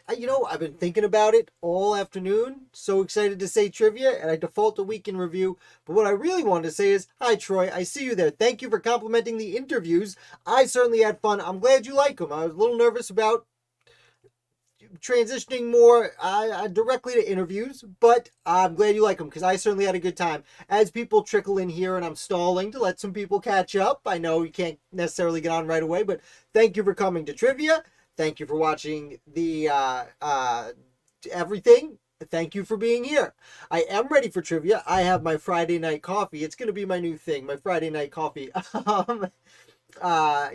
I've been thinking about it all afternoon. So excited to say trivia, and I default to week in review. But what I really wanted to say is, hi, Troy. I see you there. Thank you for complimenting the interviews. I certainly had fun. I'm glad you like them. I was a little nervous about transitioning more directly to interviews, but I'm glad you like them because I certainly had a good time. As people trickle in here and I'm stalling to let some people catch up, I know you can't necessarily get on right away, but thank you for coming to trivia. Thank you for watching the everything. Thank you for being here. I am ready for trivia. I have my Friday night coffee. It's going to be my new thing, my Friday night coffee.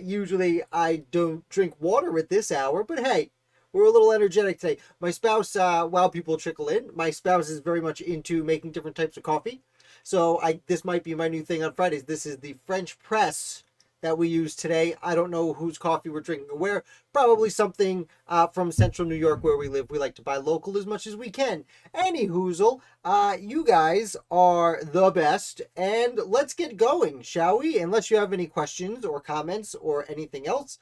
Usually I don't drink water at this hour, but hey, we're a little energetic today. My spouse, while people trickle in, my spouse is very much into making different types of coffee. So this might be my new thing on Fridays. This is the French press that we use today. I don't know whose coffee we're drinking or where. Probably something from central New York where we live. We like to buy local as much as we can. Any hoozle, you guys are the best. And let's get going, shall we? Unless you have any questions or comments or anything else.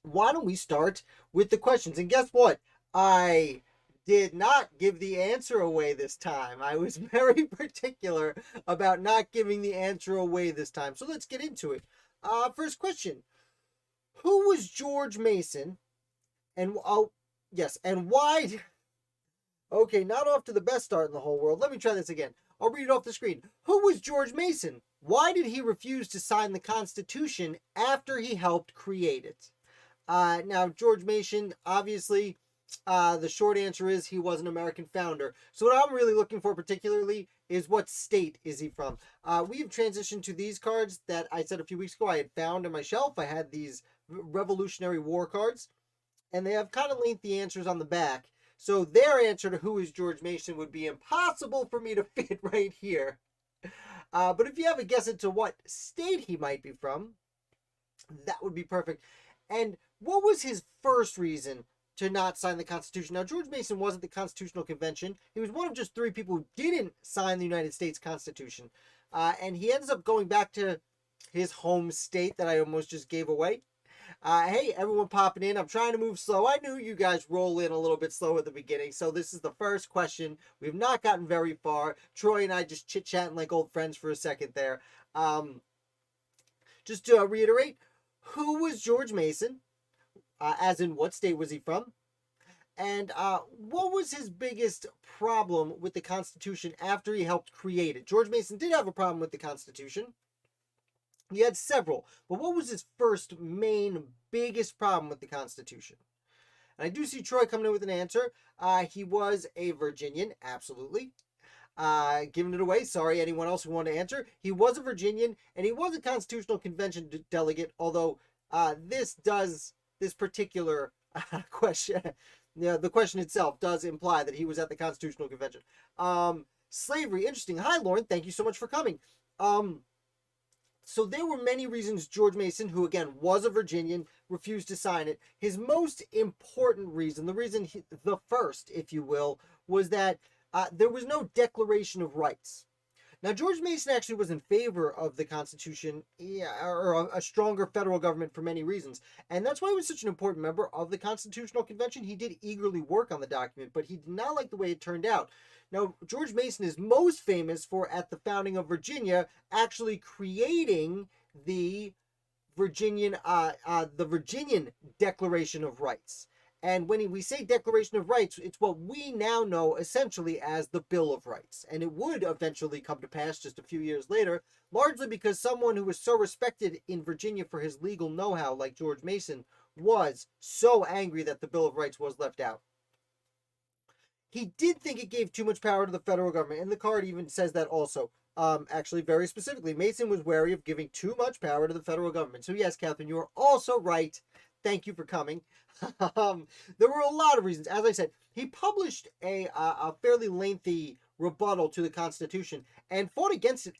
Why don't we start with the questions? And guess what? I did not give the answer away this time. I was very particular about not giving the answer away this time. So let's get into it. First question. Who was George Mason? And yes, and why? Okay, not off to the best start in the whole world. Let me try this again. I'll read it off the screen. Who was George Mason? Why did he refuse to sign the Constitution after he helped create it? Now, George Mason, obviously, the short answer is he was an American founder. So what I'm really looking for particularly is what state is he from? We've transitioned to these cards that I said a few weeks ago I had found on my shelf. I had these Revolutionary War cards, and they have kind of lengthy answers on the back. So their answer to who is George Mason would be impossible for me to fit right here. But if you have a guess into what state he might be from, that would be perfect. And what was his first reason to not sign the Constitution? Now, George Mason wasn't the Constitutional Convention. He was one of just 3 people who didn't sign the United States Constitution. And he ends up going back to his home state that I almost just gave away. Hey, everyone popping in. I'm trying to move slow. I knew you guys roll in a little bit slow at the beginning. So this is the first question. We've not gotten very far. Troy and I just chit-chatting like old friends for a second there. Just to reiterate, who was George Mason? As in, what state was he from? And what was his biggest problem with the Constitution after he helped create it? George Mason did have a problem with the Constitution. He had several. But what was his first main, biggest problem with the Constitution? And I do see Troy coming in with an answer. He was a Virginian, absolutely. Giving it away. Sorry, anyone else who wanted to answer. He was a Virginian, and he was a Constitutional Convention delegate, although this particular question, the question itself does imply that he was at the Constitutional Convention. Slavery, interesting. Hi, Lauren. Thank you so much for coming. So there were many reasons George Mason, who again was a Virginian, refused to sign it. His most important reason, the first, if you will, was that there was no Declaration of Rights. Now, George Mason actually was in favor of the Constitution, or a stronger federal government for many reasons. And that's why he was such an important member of the Constitutional Convention. He did eagerly work on the document, but he did not like the way it turned out. Now, George Mason is most famous for, at the founding of Virginia, actually creating the Virginian Declaration of Rights. And when we say Declaration of Rights, it's what we now know essentially as the Bill of Rights. And it would eventually come to pass just a few years later, largely because someone who was so respected in Virginia for his legal know-how, like George Mason, was so angry that the Bill of Rights was left out. He did think it gave too much power to the federal government, and the card even says that also. Actually, very specifically, Mason was wary of giving too much power to the federal government. So yes, Catherine, you are also right. Thank you for coming. There were a lot of reasons. As I said, he published a fairly lengthy rebuttal to the Constitution and fought against it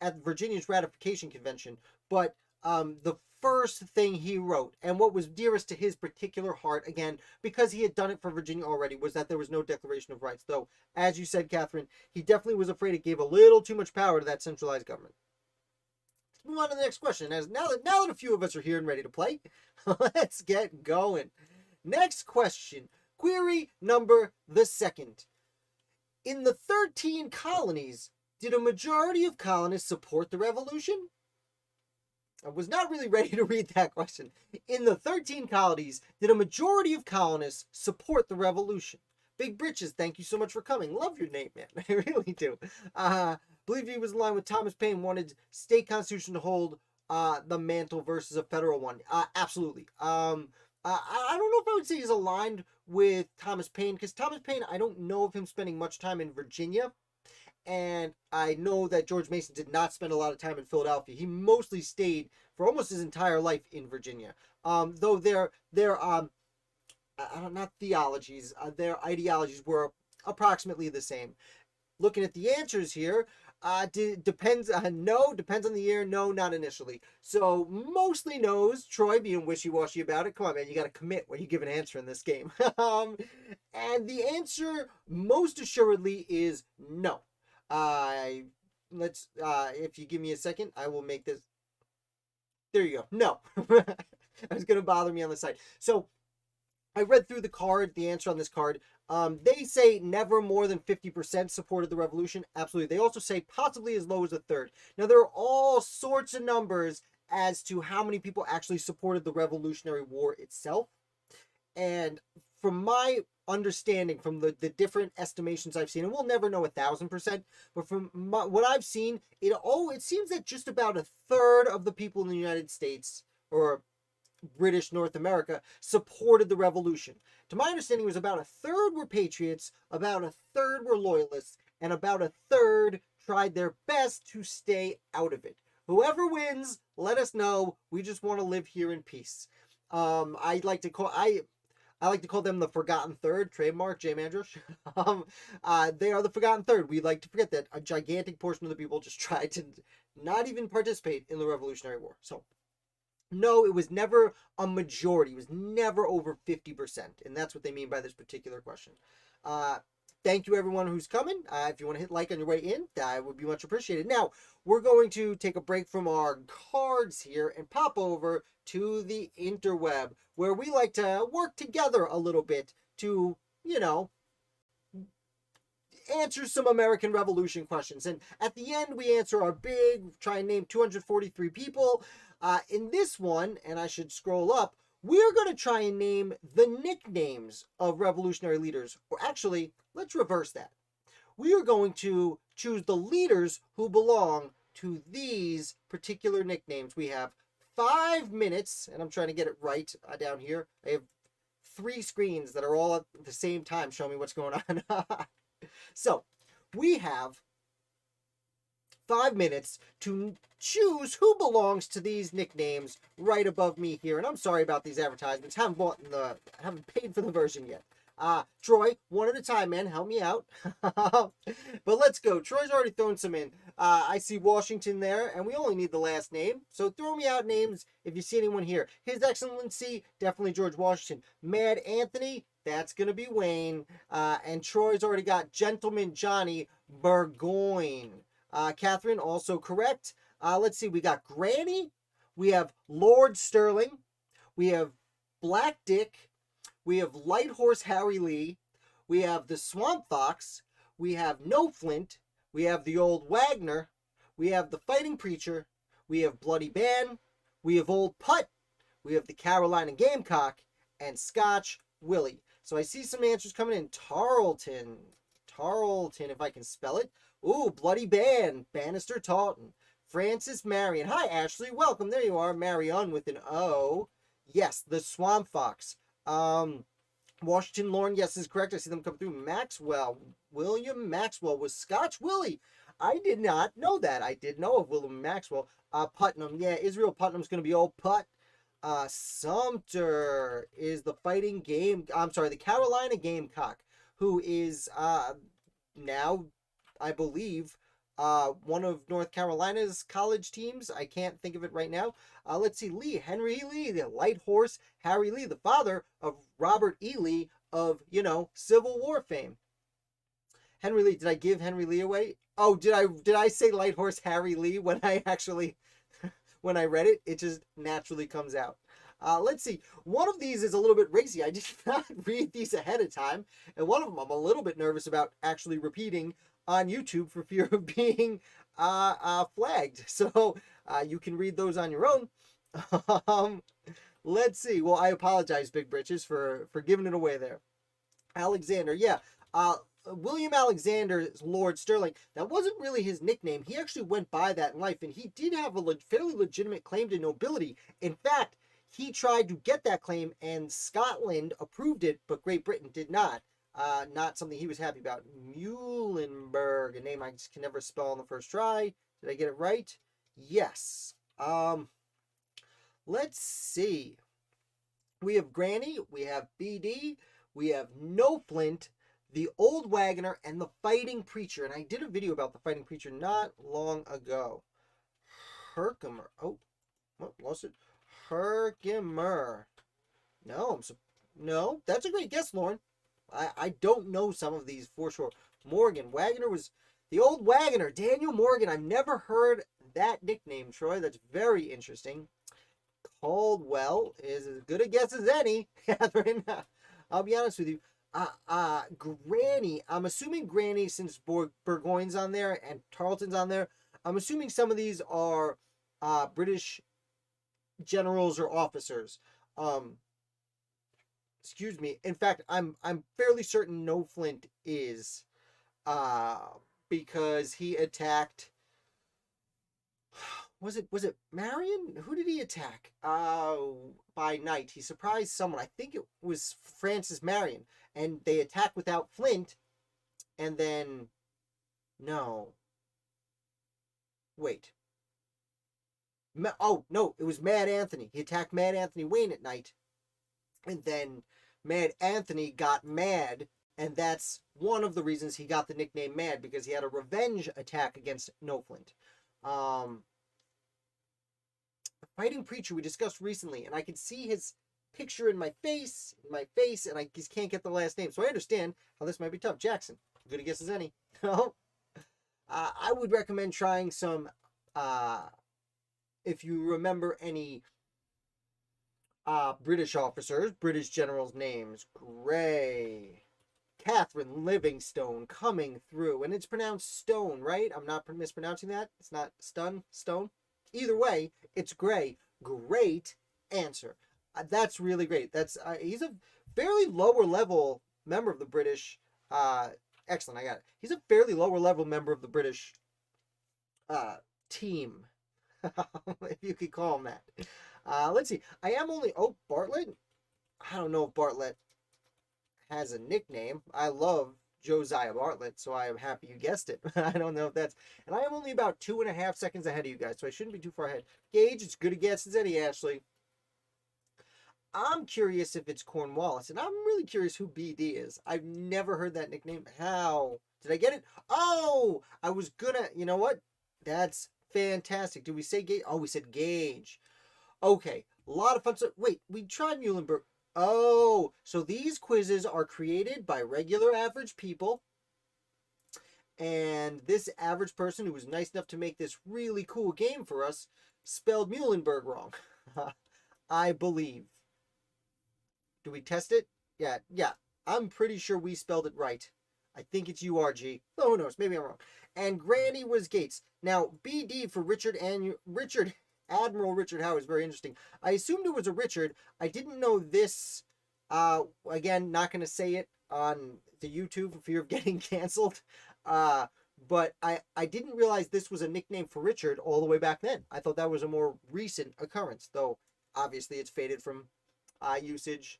at Virginia's ratification convention. But the first thing he wrote, and what was dearest to his particular heart, again, because he had done it for Virginia already, was that there was no Declaration of Rights. Though, as you said, Catherine, he definitely was afraid it gave a little too much power to that centralized government. Let's move on to the next question. Now that a few of us are here and ready to play, let's get going. Next question. Query number the second. In the 13 colonies, did a majority of colonists support the revolution? I was not really ready to read that question. In the 13 colonies, did a majority of colonists support the revolution? Big Britches, thank you so much for coming. Love your name, man. I really do. Believe he was in line with Thomas Paine, wanted state constitution to hold the mantle versus a federal one. Absolutely. I don't know if I would say he's aligned with Thomas Paine, because Thomas Paine, I don't know of him spending much time in Virginia. And I know that George Mason did not spend a lot of time in Philadelphia. He mostly stayed for almost his entire life in Virginia. Though their not theologies, their ideologies were approximately the same. Looking at the answers here, depends on the year. No, not initially. So mostly no's. Troy being wishy-washy about it. Come on, man, you got to commit when you give an answer in this game. And the answer most assuredly is no. If you give me a second, I will make this. There you go. No. I was going to bother me on the side. So I read through the card, the answer on this card. They say never more than 50% supported the revolution. Absolutely. They also say possibly as low as a third. Now, there are all sorts of numbers as to how many people actually supported the Revolutionary War itself. And from my understanding, from the different estimations I've seen, and we'll never know 1,000%, but from what I've seen, it seems that just about a third of the people in the United States, or British North America, supported the revolution. To my understanding, it was about a third were patriots, about a third were loyalists, and about a third tried their best to stay out of it. Whoever wins, let us know. We just want to live here in peace. I like to call them the forgotten third, trademark, J. Mandrush. They are the forgotten third. We like to forget that a gigantic portion of the people just tried to not even participate in the Revolutionary War. So, no, it was never a majority. It was never over 50%. And that's what they mean by this particular question. Thank you, everyone who's coming. If you want to hit like on your way in, that would be much appreciated. Now, we're going to take a break from our cards here and pop over to the interweb, where we like to work together a little bit to, answer some American Revolution questions. And at the end, we answer our try and name 243 people. In this one, and I should scroll up, we're going to try and name the nicknames of revolutionary leaders. Or actually, let's reverse that. We are going to choose the leaders who belong to these particular nicknames. We have 5 minutes, and I'm trying to get it right down here. I have 3 screens that are all at the same time showing me what's going on. So, we have 5 minutes to choose who belongs to these nicknames right above me here. And I'm sorry about these advertisements. Haven't paid for the version yet. Troy, one at a time, man. Help me out. But let's go. Troy's already thrown some in. I see Washington there, and we only need the last name. So throw me out names if you see anyone here. His Excellency, definitely George Washington. Mad Anthony, that's going to be Wayne. And Troy's already got Gentleman Johnny Burgoyne. Catherine, also correct. Let's see, we got Granny. We have Lord Sterling. We have Black Dick. We have Light Horse Harry Lee. We have the Swamp Fox. We have No Flint. We have the Old Wagner. We have the Fighting Preacher. We have Bloody Ben. We have Old Putt. We have the Carolina Gamecock. And Scotch Willie. So I see some answers coming in. Tarleton, if I can spell it. Ooh, Bloody Ben. Bannister Taunton. Francis Marion. Hi, Ashley. Welcome. There you are. Marion with an O. Yes, the Swamp Fox. Washington Lorne, yes, is correct. I see them come through. Maxwell. William Maxwell was Scotch Willie. I did not know that. I did know of William Maxwell. Putnam. Yeah, Israel Putnam's going to be Old Putt. Sumter is the the Carolina Gamecock, who is now, I believe, one of North Carolina's college teams. I can't think of it right now. Let's see, Henry Lee, the Light Horse Harry Lee, the father of Robert E. Lee of, Civil War fame. Henry Lee, did I give Henry Lee away? Oh, did I say Light Horse Harry Lee when I actually, when I read it? It just naturally comes out. Let's see. One of these is a little bit racy. I did not read these ahead of time, and one of them I'm a little bit nervous about actually repeating on YouTube for fear of being flagged. So you can read those on your own. um, let's see. Well, I apologize, Big Britches, for giving it away there. Alexander, yeah. William Alexander Lord Sterling, that wasn't really his nickname. He actually went by that in life, and he did have a fairly legitimate claim to nobility. In fact, he tried to get that claim, and Scotland approved it, but Great Britain did not. Not something he was happy about. Muhlenberg, a name I just can never spell on the first try. Did I get it right? Yes. Let's see. We have Granny, we have BD, we have No Flint, the Old Wagoner, and the Fighting Preacher. And I did a video about the Fighting Preacher not long ago. Herkimer. Oh, lost it. Herkimer. No, that's a great guess, Lauren. I don't know some of these for sure. Morgan. Wagoner was the Old Wagoner. Daniel Morgan. I've never heard that nickname, Troy. That's very interesting. Caldwell is as good a guess as any, Catherine. I'll be honest with you. Granny. I'm assuming Granny, since Burgoyne's on there and Tarleton's on there, I'm assuming some of these are British generals or officers. Excuse me. In fact, I'm fairly certain No Flint is, because he attacked. Was it Marion? Who did he attack? By night. He surprised someone. I think it was Francis Marion. And they attacked without Flint. And then... No. Wait. Oh, no. It was Mad Anthony. He attacked Mad Anthony Wayne at night. And then Mad Anthony got mad. And that's one of the reasons he got the nickname Mad. Because he had a revenge attack against No Flint. Fighting Preacher we discussed recently, and I could see his picture in my face, and I just can't get the last name. So I understand how this might be tough. Jackson, good a guess as any. I would recommend trying some, if you remember any British officers, British generals' names. Grey, Catherine Livingstone coming through, and it's pronounced Stone, right? I'm not mispronouncing that. It's not Stone. Either way, it's Gray. Great answer. That's really great. He's a fairly lower level member of the British. Excellent, I got it. He's a fairly lower level member of the British team, if you could call him that. Let's see. Bartlett. I don't know if Bartlett has a nickname. I love Josiah Bartlett, so I am happy you guessed it. I don't know if that's... And I am only about 2.5 seconds ahead of you guys, so I shouldn't be too far ahead. Gage, it's good a guess as any, Ashley. I'm curious if it's Cornwallis, and I'm really curious who BD is. I've never heard that nickname. How? Did I get it? Oh! I was gonna... You know what? That's fantastic. Did we say Gage? Oh, we said Gage. Okay. A lot of fun stuff. Wait, we tried Muhlenberg. Oh, so these quizzes are created by regular average people. And this average person who was nice enough to make this really cool game for us spelled Muhlenberg wrong. I believe. Do we test it? Yeah. I'm pretty sure we spelled it right. I think it's URG. Oh, who knows? Maybe I'm wrong. And Granny was Gates. Now, BD for Admiral Richard Howe is very interesting. I assumed it was a Richard. I didn't know this. Again, not going to say it on the YouTube for fear of getting canceled. But I didn't realize this was a nickname for Richard all the way back then. I thought that was a more recent occurrence, though obviously it's faded from usage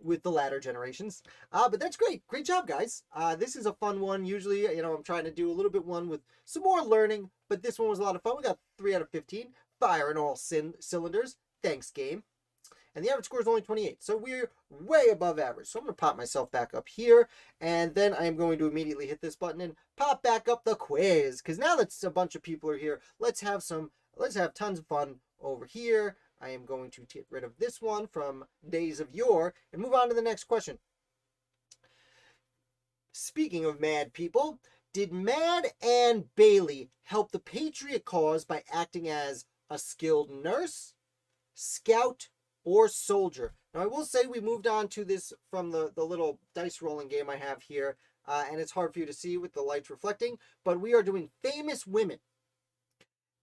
with the latter generations. But that's great. Great job, guys. This is a fun one. Usually, I'm trying to do a little bit one with some more learning, but this one was a lot of fun. We got 3 out of 15. Fire in all cylinders. Thanks, game. And the average score is only 28. So we're way above average. So I'm going to pop myself back up here. And then I am going to immediately hit this button and pop back up the quiz. Because now that a bunch of people are here, let's have tons of fun over here. I am going to get rid of this one from Days of Yore and move on to the next question. Speaking of mad people, did Mad Ann Bailey help the Patriot cause by acting as a skilled nurse, scout, or soldier. Now, I will say we moved on to this from the little dice rolling game I have here, and it's hard for you to see with the lights reflecting, but we are doing famous women.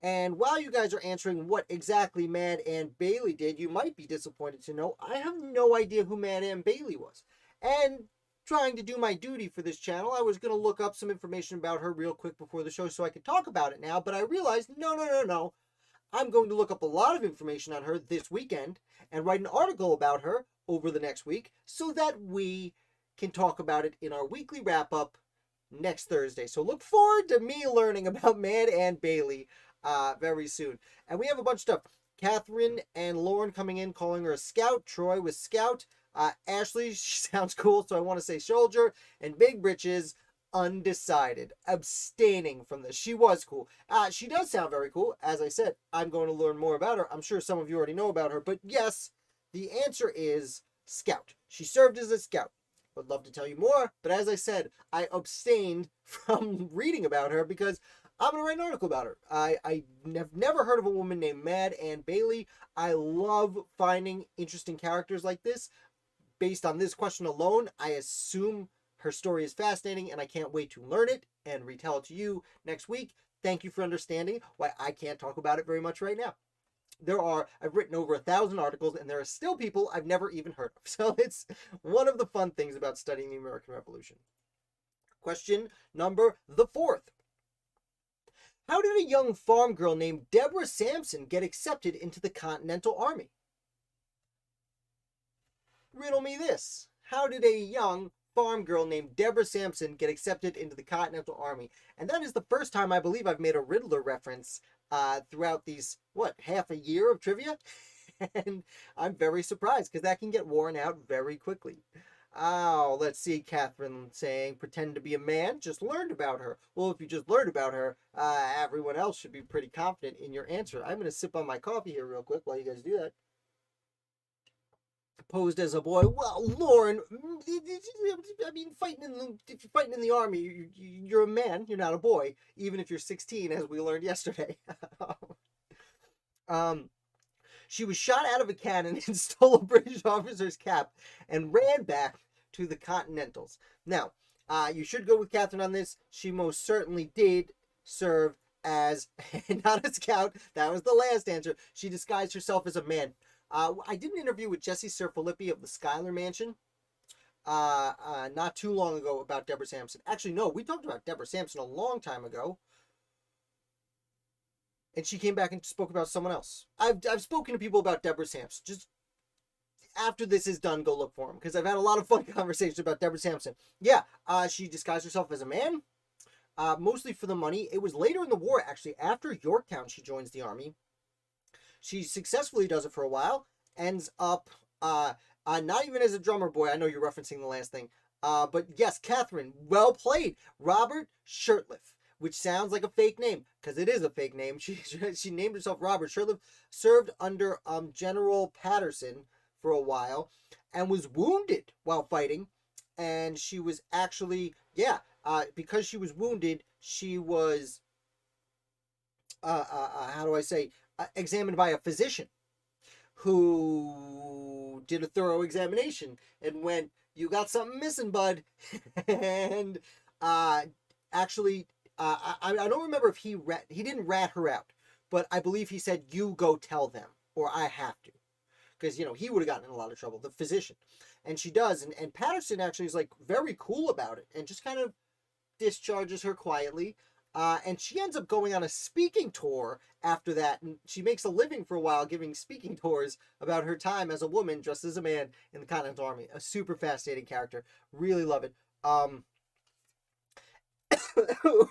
And while you guys are answering what exactly Mad Ann Bailey did, you might be disappointed to know I have no idea who Mad Ann Bailey was. And trying to do my duty for this channel, I was going to look up some information about her real quick before the show so I could talk about it now, but I realized, no. I'm going to look up a lot of information on her this weekend and write an article about her over the next week so that we can talk about it in our weekly wrap-up next Thursday. So look forward to me learning about Mad Ann Bailey very soon. And we have a bunch of stuff. Catherine and Lauren coming in, calling her a scout. Troy was scout. Ashley, she sounds cool, so I want to say soldier. And Big Britches, undecided, abstaining from this. She was cool. She does sound very cool. As I said, I'm going to learn more about her. I'm sure some of you already know about her, but yes, the answer is scout. She served as a scout. Would love to tell you more, but as I said, I abstained from reading about her because I'm going to write an article about her. I have never heard of a woman named Mad Ann Bailey. I love finding interesting characters like this. Based on this question alone, I assume her story is fascinating, and I can't wait to learn it and retell it to you next week. Thank you for understanding why I can't talk about it very much right now. I've written over 1,000 articles, and there are still people I've never even heard of. So it's one of the fun things about studying the American Revolution. Question number the 4th. How did a young farm girl named Deborah Sampson get accepted into the Continental Army? Riddle me this. How did a young farm girl named Deborah Sampson get accepted into the Continental Army? And that is the first time I believe I've made a Riddler reference throughout these, half a year of trivia? And I'm very surprised because that can get worn out very quickly. Oh, let's see, Catherine saying, pretend to be a man, just learned about her. Well, if you just learned about her, everyone else should be pretty confident in your answer. I'm going to sip on my coffee here real quick while you guys do that. Posed as a boy. Well, Lauren, I mean, if you're fighting in the army, you're a man, you're not a boy, even if you're 16, as we learned yesterday. She was shot out of a cannon and stole a British officer's cap and ran back to the Continentals. Now, you should go with Catherine on this. She most certainly did serve as, not a scout, that was the last answer. She disguised herself as a man. I did an interview with Jesse Sir Filippi of the Schuyler Mansion not too long ago about Deborah Sampson. Actually, no, we talked about Deborah Sampson a long time ago. And she came back and spoke about someone else. I've spoken to people about Deborah Sampson. Just after this is done, go look for him, because I've had a lot of fun conversations about Deborah Sampson. Yeah, she disguised herself as a man, mostly for the money. It was later in the war, actually, after Yorktown, she joins the army. She successfully does it for a while, ends up not even as a drummer boy. I know you're referencing the last thing. But yes, Catherine, well played. Robert Shirtliff, which sounds like a fake name, because it is a fake name. She named herself Robert Shirtliff, served under General Patterson for a while, and was wounded while fighting. And she was actually, because she was wounded, she was, how do I say, examined by a physician who did a thorough examination and went, you got something missing, bud. And actually, I don't remember if he didn't rat her out, but I believe he said, you go tell them, or I have to. Because, he would have gotten in a lot of trouble, the physician. And she does, and Patterson actually is, like, very cool about it, and just kind of discharges her quietly. And she ends up going on a speaking tour after that, and she makes a living for a while giving speaking tours about her time as a woman dressed as a man in the Continental Army. A super fascinating character. Really love it.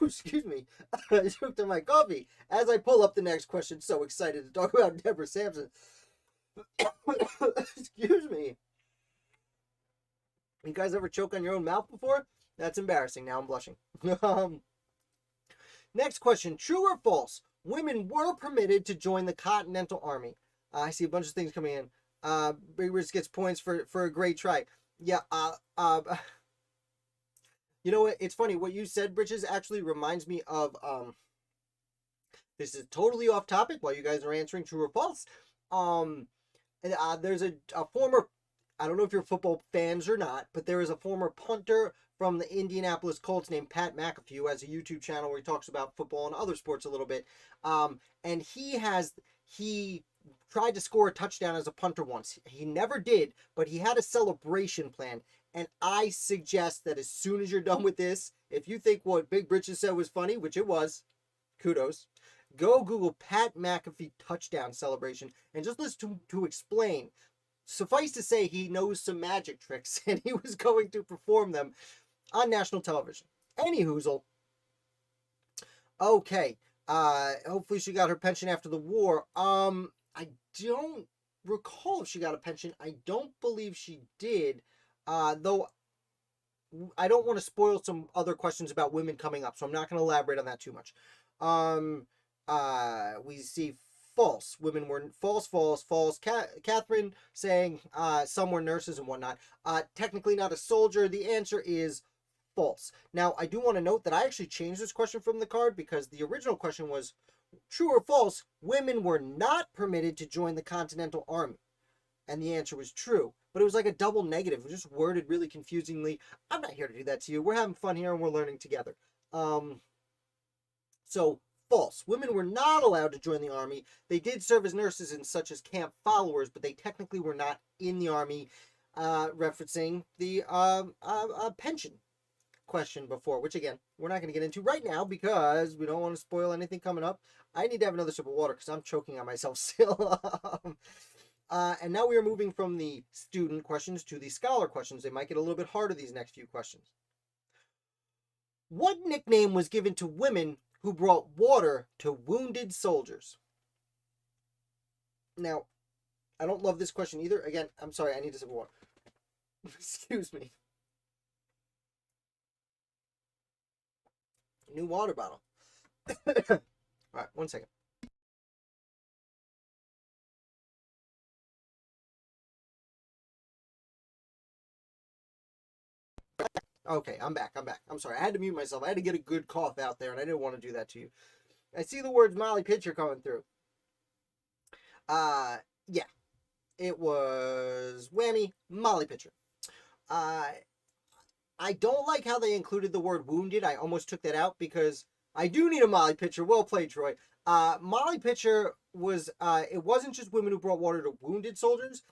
Excuse me. I choked on my coffee as I pull up the next question. So excited to talk about Deborah Sampson. Excuse me. You guys ever choke on your own mouth before? That's embarrassing. Now I'm blushing. Next question, true or false? Women were permitted to join the Continental Army. I see a bunch of things coming in. Big Rich gets points for a great try. Yeah, you know what? It's funny. What you said, Britches, actually reminds me of, this is totally off topic while you guys are answering true or false. There's a former, I don't know if you're football fans or not, but there is a former punter from the Indianapolis Colts named Pat McAfee, who has a YouTube channel where he talks about football and other sports a little bit. And he tried to score a touchdown as a punter once. He never did, but he had a celebration plan. And I suggest that as soon as you're done with this, if you think what Big Britches said was funny, which it was, kudos, go Google Pat McAfee touchdown celebration and just listen to explain. Suffice to say, he knows some magic tricks, and he was going to perform them on national television. Any hoozle. Okay. Hopefully she got her pension after the war. I don't recall if she got a pension. I don't believe she did. Though I don't want to spoil some other questions about women coming up, so I'm not going to elaborate on that too much. We see false. Women were false. Catherine saying some were nurses and whatnot. Technically not a soldier. The answer is false. Now, I do want to note that I actually changed this question from the card because the original question was true or false. Women were not permitted to join the Continental Army. And the answer was true. But it was like a double negative. It was just worded really confusingly. I'm not here to do that to you. We're having fun here and we're learning together. So, false. Women were not allowed to join the army. They did serve as nurses and such as camp followers, but they technically were not in the army, referencing the pension question before, which again, we're not going to get into right now because we don't want to spoil anything coming up. I need to have another sip of water because I'm choking on myself still. And now we are moving from the student questions to the scholar questions. They might get a little bit harder, these next few questions. What nickname was given to women who brought water to wounded soldiers? Now, I don't love this question either. Again, I'm sorry, I need a sip of water. Excuse me. New water bottle. All right, 1 second. Okay, I'm back. I'm sorry. I had to mute myself. I had to get a good cough out there, and I didn't want to do that to you. I see the words Molly Pitcher coming through. Yeah. It was whammy, Molly Pitcher. I don't like how they included the word wounded. I almost took that out because I do need a Molly Pitcher. Well played, Troy. Molly Pitcher was, it wasn't just women who brought water to wounded soldiers.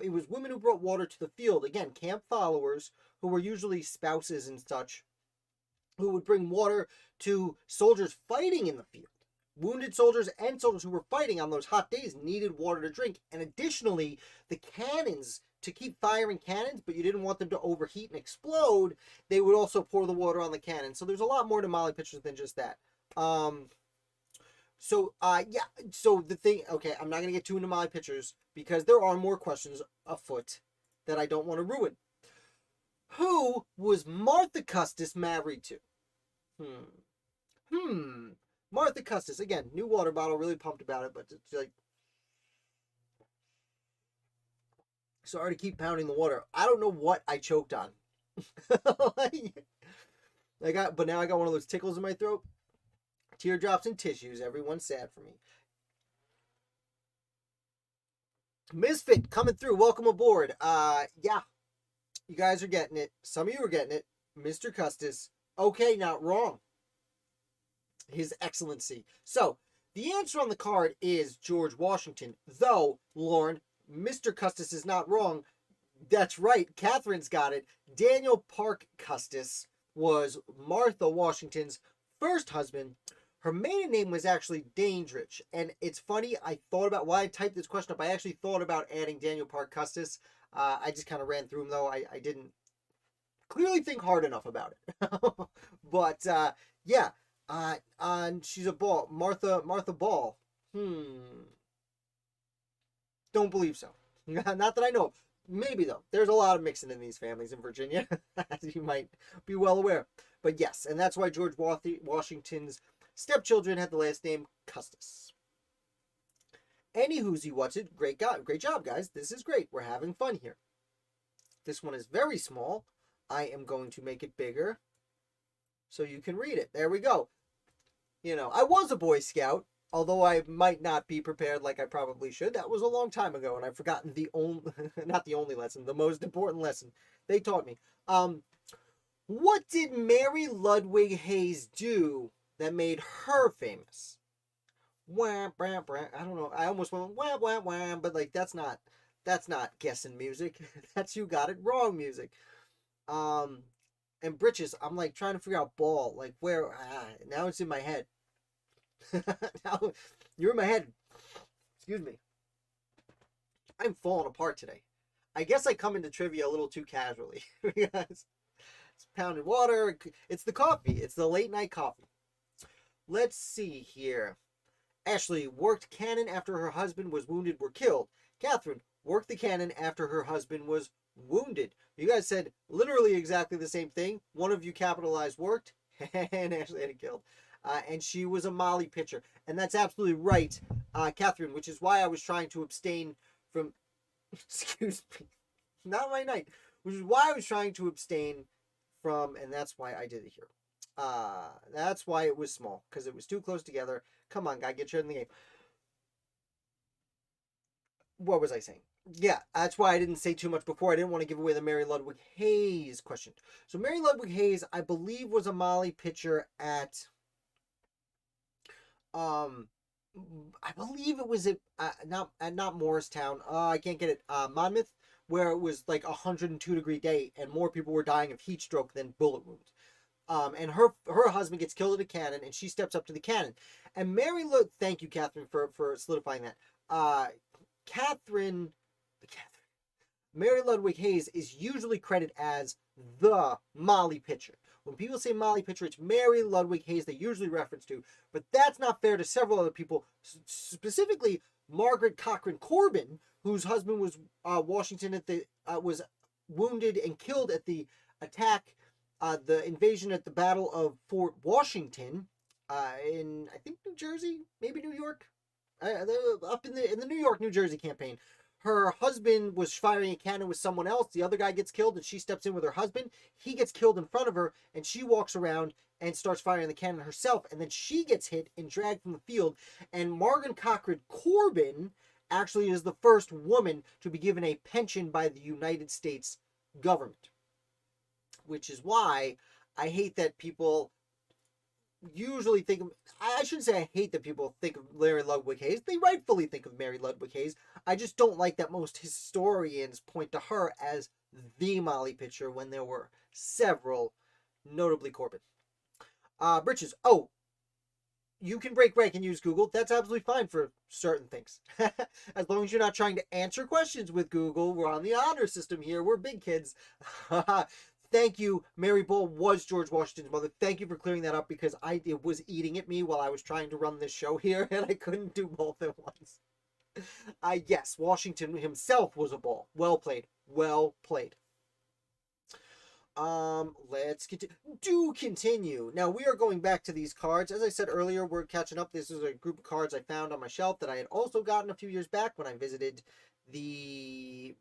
It was women who brought water to the field. Again, camp followers who were usually spouses and such, who would bring water to soldiers fighting in the field. Wounded soldiers and soldiers who were fighting on those hot days needed water to drink. And additionally, the cannons, to keep firing cannons, but you didn't want them to overheat and explode, they would also pour the water on the cannon. So there's a lot more to Molly Pitchers than just that. So the thing, okay, I'm not going to get too into Molly Pitchers because there are more questions afoot that I don't want to ruin. Who was Martha Custis married to? Martha Custis, again, new water bottle, really pumped about it, but it's like, sorry to keep pounding the water. I don't know what I choked on. But now I got one of those tickles in my throat. Teardrops and tissues, everyone's sad for me. Misfit coming through, welcome aboard. Yeah, you guys are getting it. Some of you are getting it. Mr. Custis, okay, not wrong. His Excellency. So, the answer on the card is George Washington. Though, Lauren, Mr. Custis is not wrong. That's right, Catherine's got it. Daniel Parke Custis was Martha Washington's first husband. Her maiden name was actually Dandridge. And it's funny, I thought about, while I typed this question up, I actually thought about adding Daniel Parke Custis. I just kind of ran through him, though. I didn't clearly think hard enough about it. But, yeah. And she's a Ball. Martha Ball. Don't believe so. Not that I know of. Maybe, though. There's a lot of mixing in these families in Virginia, as you might be well aware. But yes, and that's why George Washington's stepchildren had the last name Custis. Any who's what's it? Great job, guys. This is great. We're having fun here. This one is very small. I am going to make it bigger so you can read it. There we go. You know, I was a Boy Scout. although I might not be prepared like I probably should. That was a long time ago, and I've forgotten the only, not the only lesson, the most important lesson they taught me. What did Mary Ludwig Hayes do that made her famous? Wham, bam, bam. I don't know. I almost went wham, wham, wham, but like that's not guessing music. That's you got it wrong music. Um, and britches. I'm like trying to figure out ball. Like where? Now it's in my head. Now you're in my head. Excuse me. I'm falling apart today. I guess I come into trivia a little too casually because it's pounded water. It's the coffee. It's the late night coffee. Let's see here. Ashley worked cannon after her husband was wounded or killed. Catherine worked the cannon after her husband was wounded. You guys said literally exactly the same thing. One of you capitalized worked, and Ashley had it killed. And she was a Molly pitcher. And that's absolutely right, Catherine, which is why I was trying to abstain from, excuse me, not my night, which is why I was trying to abstain from, and that's why I did it here. That's why it was small, because it was too close together. Come on, guy, get you in the game. What was I saying? Yeah, that's why I didn't say too much before. I didn't want to give away the Mary Ludwig Hayes question. So Mary Ludwig Hayes, I believe, was a Molly pitcher at I believe it was at not Morristown. I can't get it. Monmouth, where it was like 102-degree day and more people were dying of heat stroke than bullet wounds. And her husband gets killed at a cannon, and she steps up to the cannon. And thank you, Catherine, for solidifying that. Catherine, Mary Ludwig Hayes is usually credited as the Molly pitcher. When people say Molly pitcher, it's Mary Ludwig Hayes they usually reference to, but that's not fair to several other people, specifically Margaret Cochran Corbin, whose husband was Washington was wounded and killed at the attack, the invasion at the Battle of Fort Washington, in I think New Jersey, maybe New York, up in the New York New Jersey campaign. Her husband was firing a cannon with someone else. The other guy gets killed, and she steps in with her husband. He gets killed in front of her, and she walks around and starts firing the cannon herself. And then she gets hit and dragged from the field. And Margaret Cochran Corbin actually is the first woman to be given a pension by the United States government. Which is why I hate that people usually think of, I shouldn't say I hate that people think of Mary Ludwig Hayes. They rightfully think of Mary Ludwig Hayes. I just don't like that most historians point to her as the Molly pitcher when there were several, notably Corbin. Britches. Oh, you can break rank and use Google. That's absolutely fine for certain things. As long as you're not trying to answer questions with Google. We're on the honor system here. We're big kids. Thank you. Mary Bull was George Washington's mother. Thank you for clearing that up because it was eating at me while I was trying to run this show here and I couldn't do both at once. Yes, Washington himself was a ball. Well played. Well played. Let's continue. Now we are going back to these cards. As I said earlier, we're catching up. This is a group of cards I found on my shelf that I had also gotten a few years back when I visited the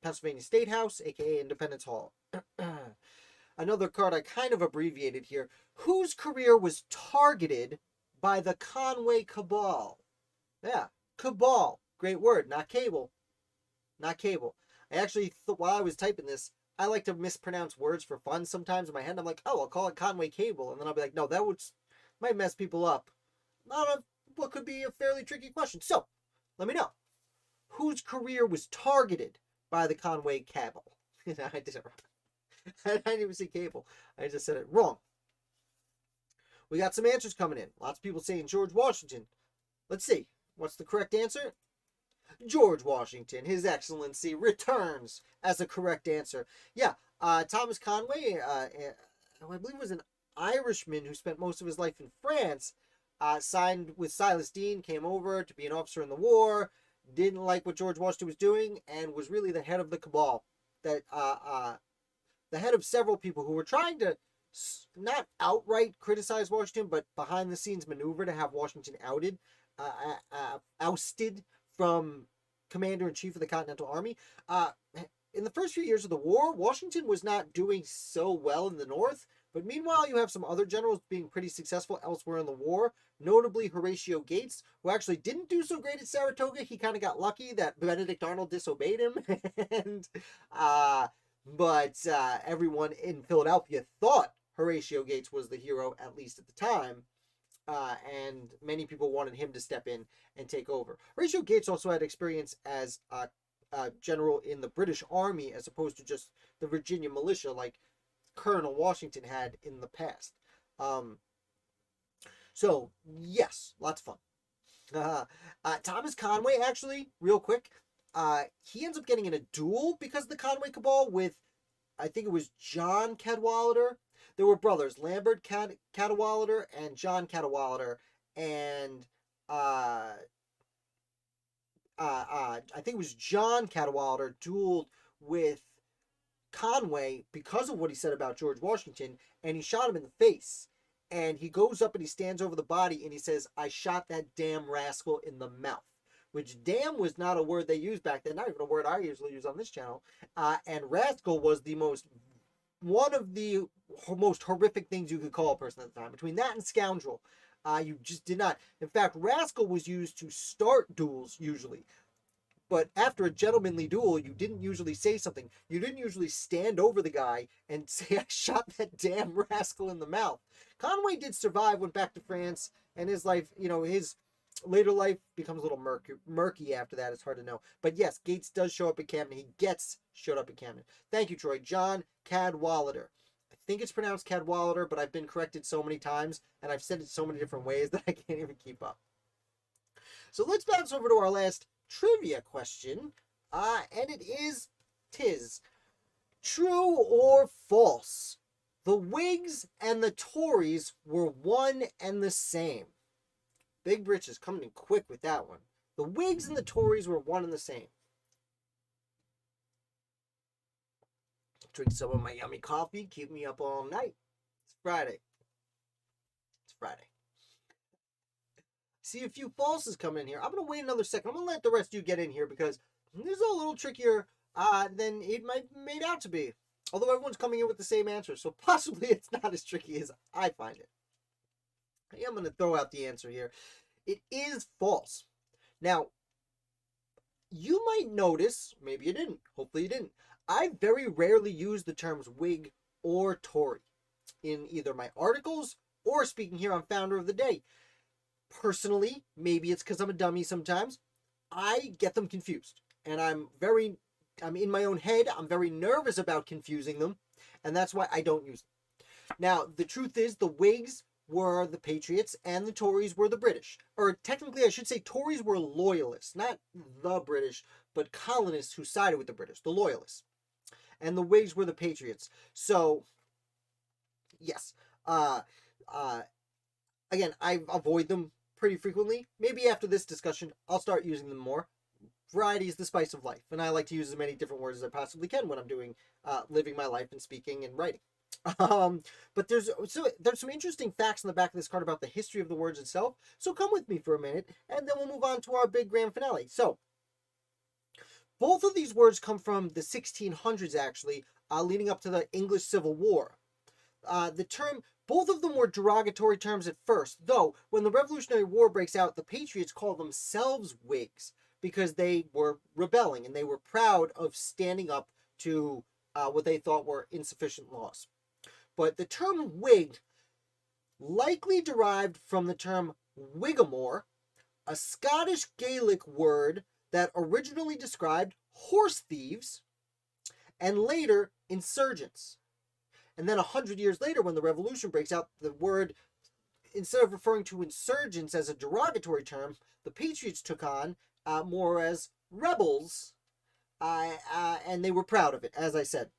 Pennsylvania State House, aka Independence Hall. Another card I kind of abbreviated here. Whose career was targeted by the Conway cabal? Yeah, cabal. Great word. Not cable. Not cable. I actually, while I was typing this, I like to mispronounce words for fun sometimes in my head. I'm like, oh, I'll call it Conway cable. And then I'll be like, no, that might mess people up. Not of what could be a fairly tricky question. So, let me know. Whose career was targeted by the Conway cabal? I did it wrong. I didn't even say cable. I just said it wrong. We got some answers coming in. Lots of people saying George Washington. Let's see. What's the correct answer? George Washington, His Excellency, returns as the correct answer. Yeah, Thomas Conway, I believe was an Irishman who spent most of his life in France, signed with Silas Deane, came over to be an officer in the war, didn't like what George Washington was doing, and was really the head of the cabal. That the head of several people who were trying to not outright criticize Washington, but behind the scenes maneuver to have Washington ousted from commander-in-chief of the Continental Army. in the first few years of the war, Washington was not doing so well in the North, but meanwhile, you have some other generals being pretty successful elsewhere in the war, notably Horatio Gates, who actually didn't do so great at Saratoga. He kind of got lucky that Benedict Arnold disobeyed him, and but everyone in Philadelphia thought Horatio Gates was the hero, at least at the time. And many people wanted him to step in and take over. Horatio Gates also had experience as a general in the British Army as opposed to just the Virginia militia like Colonel Washington had in the past. So, yes, lots of fun. Thomas Conway, actually, real quick, he ends up getting in a duel because of the Conway Cabal with, I think it was John Cadwallader. There were brothers, Lambert Cadwallader and John Cadwallader, and I think it was John Cadwallader dueled with Conway because of what he said about George Washington, and he shot him in the face. And he goes up and he stands over the body and he says, "I shot that damn rascal in the mouth." Which damn was not a word they used back then, not even a word I usually use on this channel. And rascal was one of the most horrific things you could call a person at the time. Between that and scoundrel, you just did not. In fact, rascal was used to start duels usually. But after a gentlemanly duel, you didn't usually say something. You didn't usually stand over the guy and say, "I shot that damn rascal in the mouth." Conway did survive, went back to France, and his life, his later life becomes a little murky after that. It's hard to know. But yes, Gates does show up at Camden. He showed up at Camden. Thank you, Troy. John Cadwallader. I think it's pronounced Cadwallader, but I've been corrected so many times, and I've said it so many different ways that I can't even keep up. So let's bounce over to our last trivia question, and tis true or false? The Whigs and the Tories were one and the same. Big Rich is coming in quick with that one. The Whigs and the Tories were one and the same. Drink some of my yummy coffee, keep me up all night. It's Friday. See a few falses coming in here. I'm going to wait another second. I'm going to let the rest of you get in here because this is a little trickier than it might be made out to be. Although everyone's coming in with the same answer, so possibly it's not as tricky as I find it. I am going to throw out the answer here. It is false. Now, you might notice, maybe you didn't, hopefully you didn't, I very rarely use the terms Whig or Tory in either my articles or speaking here on Founder of the Day. Personally, maybe it's because I'm a dummy sometimes, I get them confused. And I'm in my own head, I'm very nervous about confusing them, and that's why I don't use them. Now, the truth is, the Whigs were the Patriots, and the Tories were the British. Or technically, I should say Tories were loyalists, not the British, but colonists who sided with the British, the loyalists. And the Whigs were the Patriots. So, yes. Again, I avoid them pretty frequently. Maybe after this discussion, I'll start using them more. Variety is the spice of life, and I like to use as many different words as I possibly can when I'm doing living my life and speaking and writing. But there's some interesting facts in the back of this card about the history of the words itself. So come with me for a minute, and then we'll move on to our big grand finale. So both of these words come from the 1600s, actually, leading up to the English Civil War. Both of them were derogatory terms at first, though when the Revolutionary War breaks out, the Patriots call themselves Whigs because they were rebelling and they were proud of standing up to what they thought were insufficient laws. But the term Whig likely derived from the term Whigamore, a Scottish Gaelic word that originally described horse thieves and later insurgents. And then 100 years later, when the revolution breaks out, the word, instead of referring to insurgents as a derogatory term, the Patriots took on more as rebels, and they were proud of it, as I said.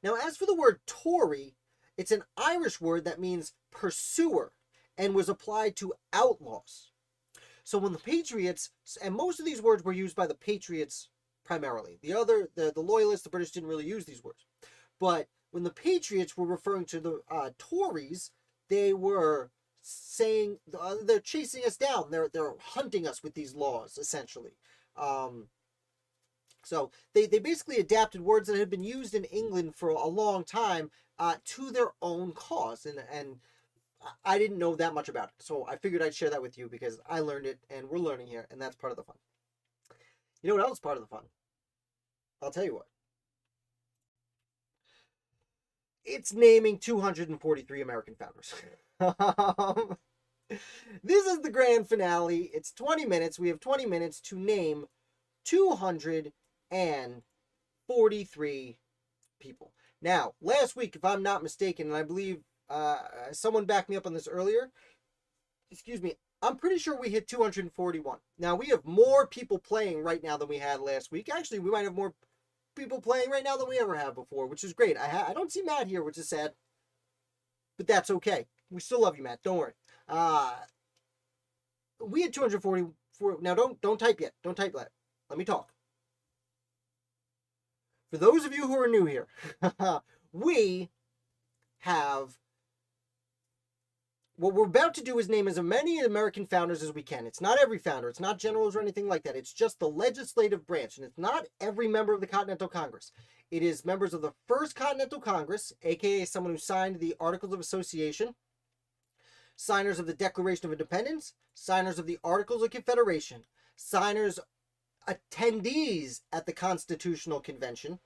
Now, as for the word Tory, it's an Irish word that means pursuer and was applied to outlaws. So when the Patriots, and most of these words were used by the Patriots primarily. The Loyalists, the British didn't really use these words. But when the Patriots were referring to the Tories, they were saying they're chasing us down. They're hunting us with these laws, essentially. So they basically adapted words that had been used in England for a long time to their own cause. And I didn't know that much about it. So I figured I'd share that with you because I learned it and we're learning here, and that's part of the fun. You know what else is part of the fun? I'll tell you what. It's naming 243 American founders. This is the grand finale. It's 20 minutes. We have 20 minutes to name 243 people. Now, last week, if I'm not mistaken, and I believe someone backed me up on this earlier, excuse me, I'm pretty sure we hit 241. Now, we have more people playing right now than we had last week. Actually, we might have more people playing right now than we ever have before, which is great. I don't see Matt here, which is sad, but that's okay. We still love you, Matt. Don't worry. We had 244. Now, don't type yet. Don't type yet. Let me talk. For those of you who are new here, we have, what we're about to do is name as many American founders as we can. It's not every founder. It's not generals or anything like that. It's just the legislative branch. And it's not every member of the Continental Congress. It is members of the First Continental Congress, aka someone who signed the Articles of Association, signers of the Declaration of Independence, signers of the Articles of Confederation, signers, attendees at the Constitutional Convention,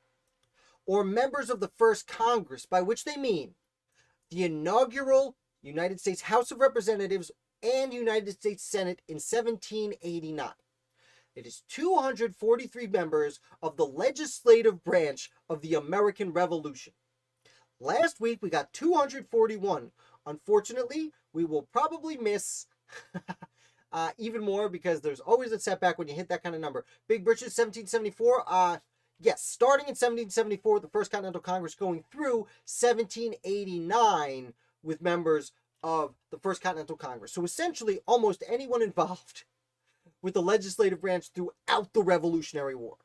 or members of the First Congress, by which they mean the inaugural United States House of Representatives and United States Senate in 1789. It is 243 members of the legislative branch of the American Revolution. Last week we got 241. Unfortunately, we will probably miss even more because there's always a setback when you hit that kind of number. Big Britches, 1774. Yes, starting in 1774, the First Continental Congress, going through 1789 with members of the First Continental Congress. So essentially, almost anyone involved with the legislative branch throughout the Revolutionary War.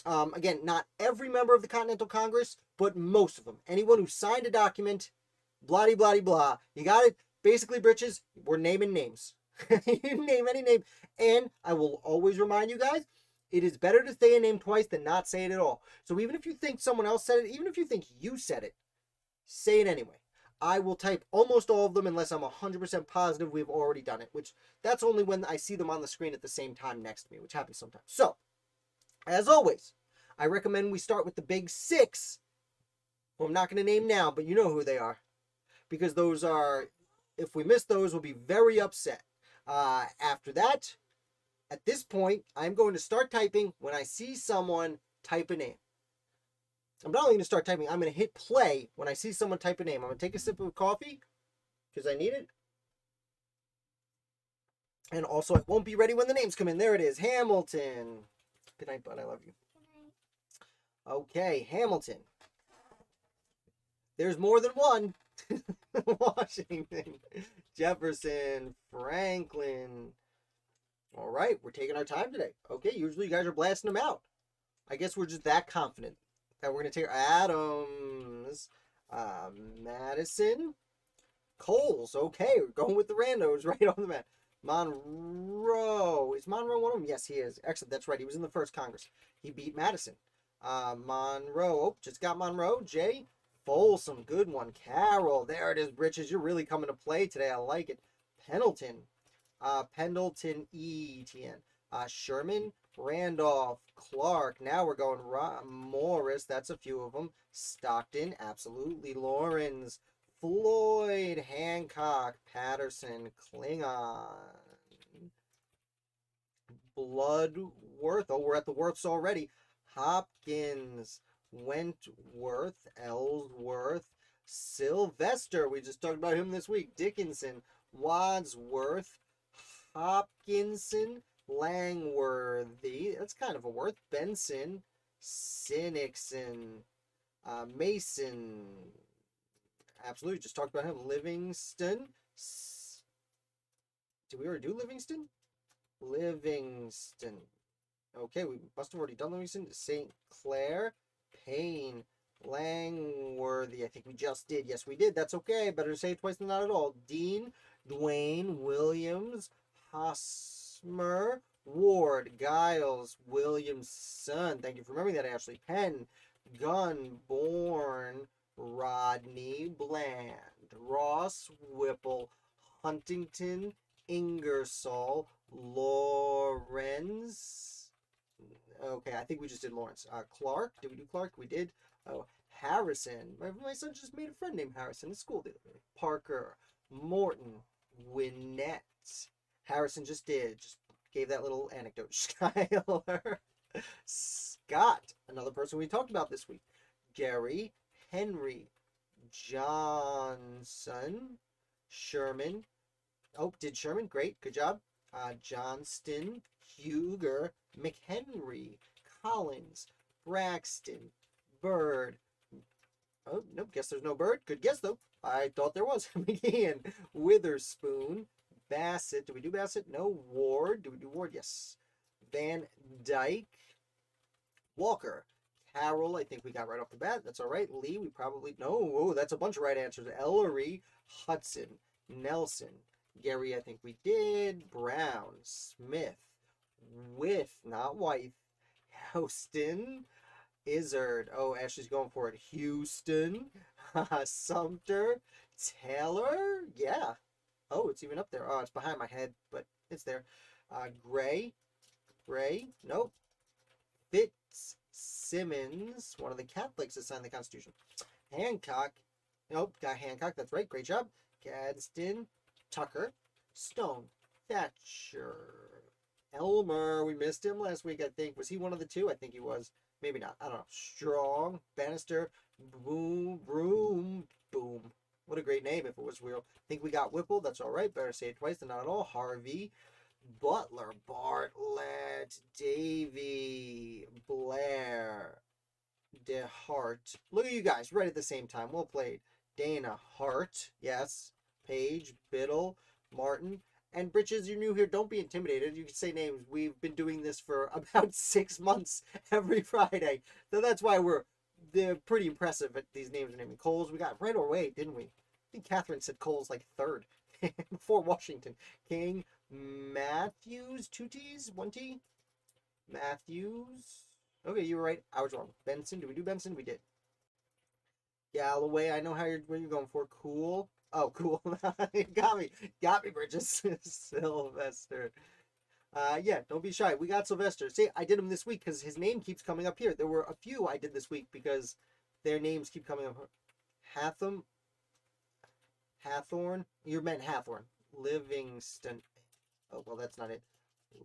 Again, not every member of the Continental Congress, but most of them. Anyone who signed a document, blah, blah, blah. You got it? Basically, Britches, we're naming names. You name any name. And I will always remind you guys, it is better to say a name twice than not say it at all. So even if you think someone else said it, even if you think you said it, say it anyway. I will type almost all of them unless I'm 100% positive we've already done it, which that's only when I see them on the screen at the same time next to me, which happens sometimes. So, as always, I recommend we start with the big six, who I'm not going to name now, but you know who they are. Because those are, if we miss those, we'll be very upset. After that, at this point, I'm going to start typing when I see someone type a name. I'm not only going to start typing, I'm going to hit play when I see someone type a name. I'm going to take a sip of coffee because I need it. And also, I won't be ready when the names come in. There it is. Hamilton. Good night, bud. I love you. Okay, Hamilton. There's more than one. Washington, Jefferson, Franklin. All right, we're taking our time today. Okay, usually you guys are blasting them out. I guess we're just that confident that we're going to take Adams, Madison, Coles. Okay, we're going with the randos right on the mat. Monroe. Is Monroe one of them? Yes, he is. Excellent. That's right. He was in the first Congress. He beat Madison. Monroe. Oh, just got Monroe. Jay. Folsom. Good one. Carroll. There it is, Britches. You're really coming to play today. I like it. Pendleton. Pendleton Etienne. Sherman. Randolph. Clark. Now we're going Morris. That's a few of them. Stockton. Absolutely. Lawrence. Floyd, Hancock, Patterson, Klingon, Bloodworth. Oh, we're at the Worths already. Hopkins, Wentworth, Ellsworth, Sylvester. We just talked about him this week. Dickinson, Wadsworth, Hopkinson, Langworthy. That's kind of a worth. Benson, Sinixon, Mason. Absolutely, just talked about him. Livingston. Did we already do Livingston? Livingston. Okay, we must have already done Livingston. St. Clair. Payne. Langworthy. I think we just did. Yes, we did. That's okay. Better to say it twice than not at all. Dean. Dwayne. Williams. Hosmer. Ward, Giles, Williamson. Thank you for remembering that, Ashley. Penn, Gunn, Bourne, Rodney, Bland, Ross, Whipple, Huntington, Ingersoll, Lorenz. Okay, I think we just did Lawrence. Clark. Did we do Clark? We did. Oh, Harrison. My son just made a friend named Harrison in school the other day. Parker, Morton, Winnett. Harrison just did. Just gave that little anecdote. Skylar. Scott. Another person we talked about this week. Gary, Henry, Johnson, Sherman. Oh, did Sherman? Great. Good job. Johnston, Huger, McHenry, Collins, Braxton, Bird. Oh, nope. Guess there's no Bird. Good guess, though. I thought there was. McGeehan, Witherspoon, Bassett. Did we do Bassett? No. Ward. Did we do Ward? Yes. Van Dyke, Walker, Carroll. I think we got right off the bat. That's all right. Lee, we probably. No. Oh, that's a bunch of right answers. Ellery, Hudson, Nelson. Gary, I think we did. Brown, Smith, With, not White, Houston, Izzard. Oh, Ashley's going for it. Houston, Sumter, Taylor. Yeah. Oh, it's even up there. Oh, it's behind my head, but it's there. Gray. Nope. Fitzsimmons, one of the Catholics that signed the Constitution. Hancock. Nope, got Hancock. That's right. Great job. Gadsden. Tucker, Stone, Thatcher, Elmer. We missed him last week, I think. Was he one of the two? I think he was. Maybe not. I don't know. Strong, Bannister, Broom. What a great name if it was real. I think we got Whipple. That's all right. Better say it twice than not at all. Harvey, Butler, Bartlett, Davy, Blair, DeHart. Look at you guys right at the same time. Well played. Dana, Hart. Yes. Page, Biddle, Martin, and Britches, you're new here. Don't be intimidated. You can say names. We've been doing this for about 6 months every Friday. So that's why they're pretty impressive at these names we're naming. Coles, we got right away, didn't we? I think Catherine said Coles like third before Washington. King, Matthews, 2 T's, 1 T. Matthews. Okay, you were right. I was wrong. Benson, did we do Benson? We did. Galloway, I know where you're going for. Cool. Oh, cool. Got me, Bridges. Sylvester. Yeah, don't be shy. We got Sylvester. See, I did him this week because his name keeps coming up here. There were a few I did this week because their names keep coming up. Hathorn. You meant Hathorn. Livingston. Oh, well, that's not it.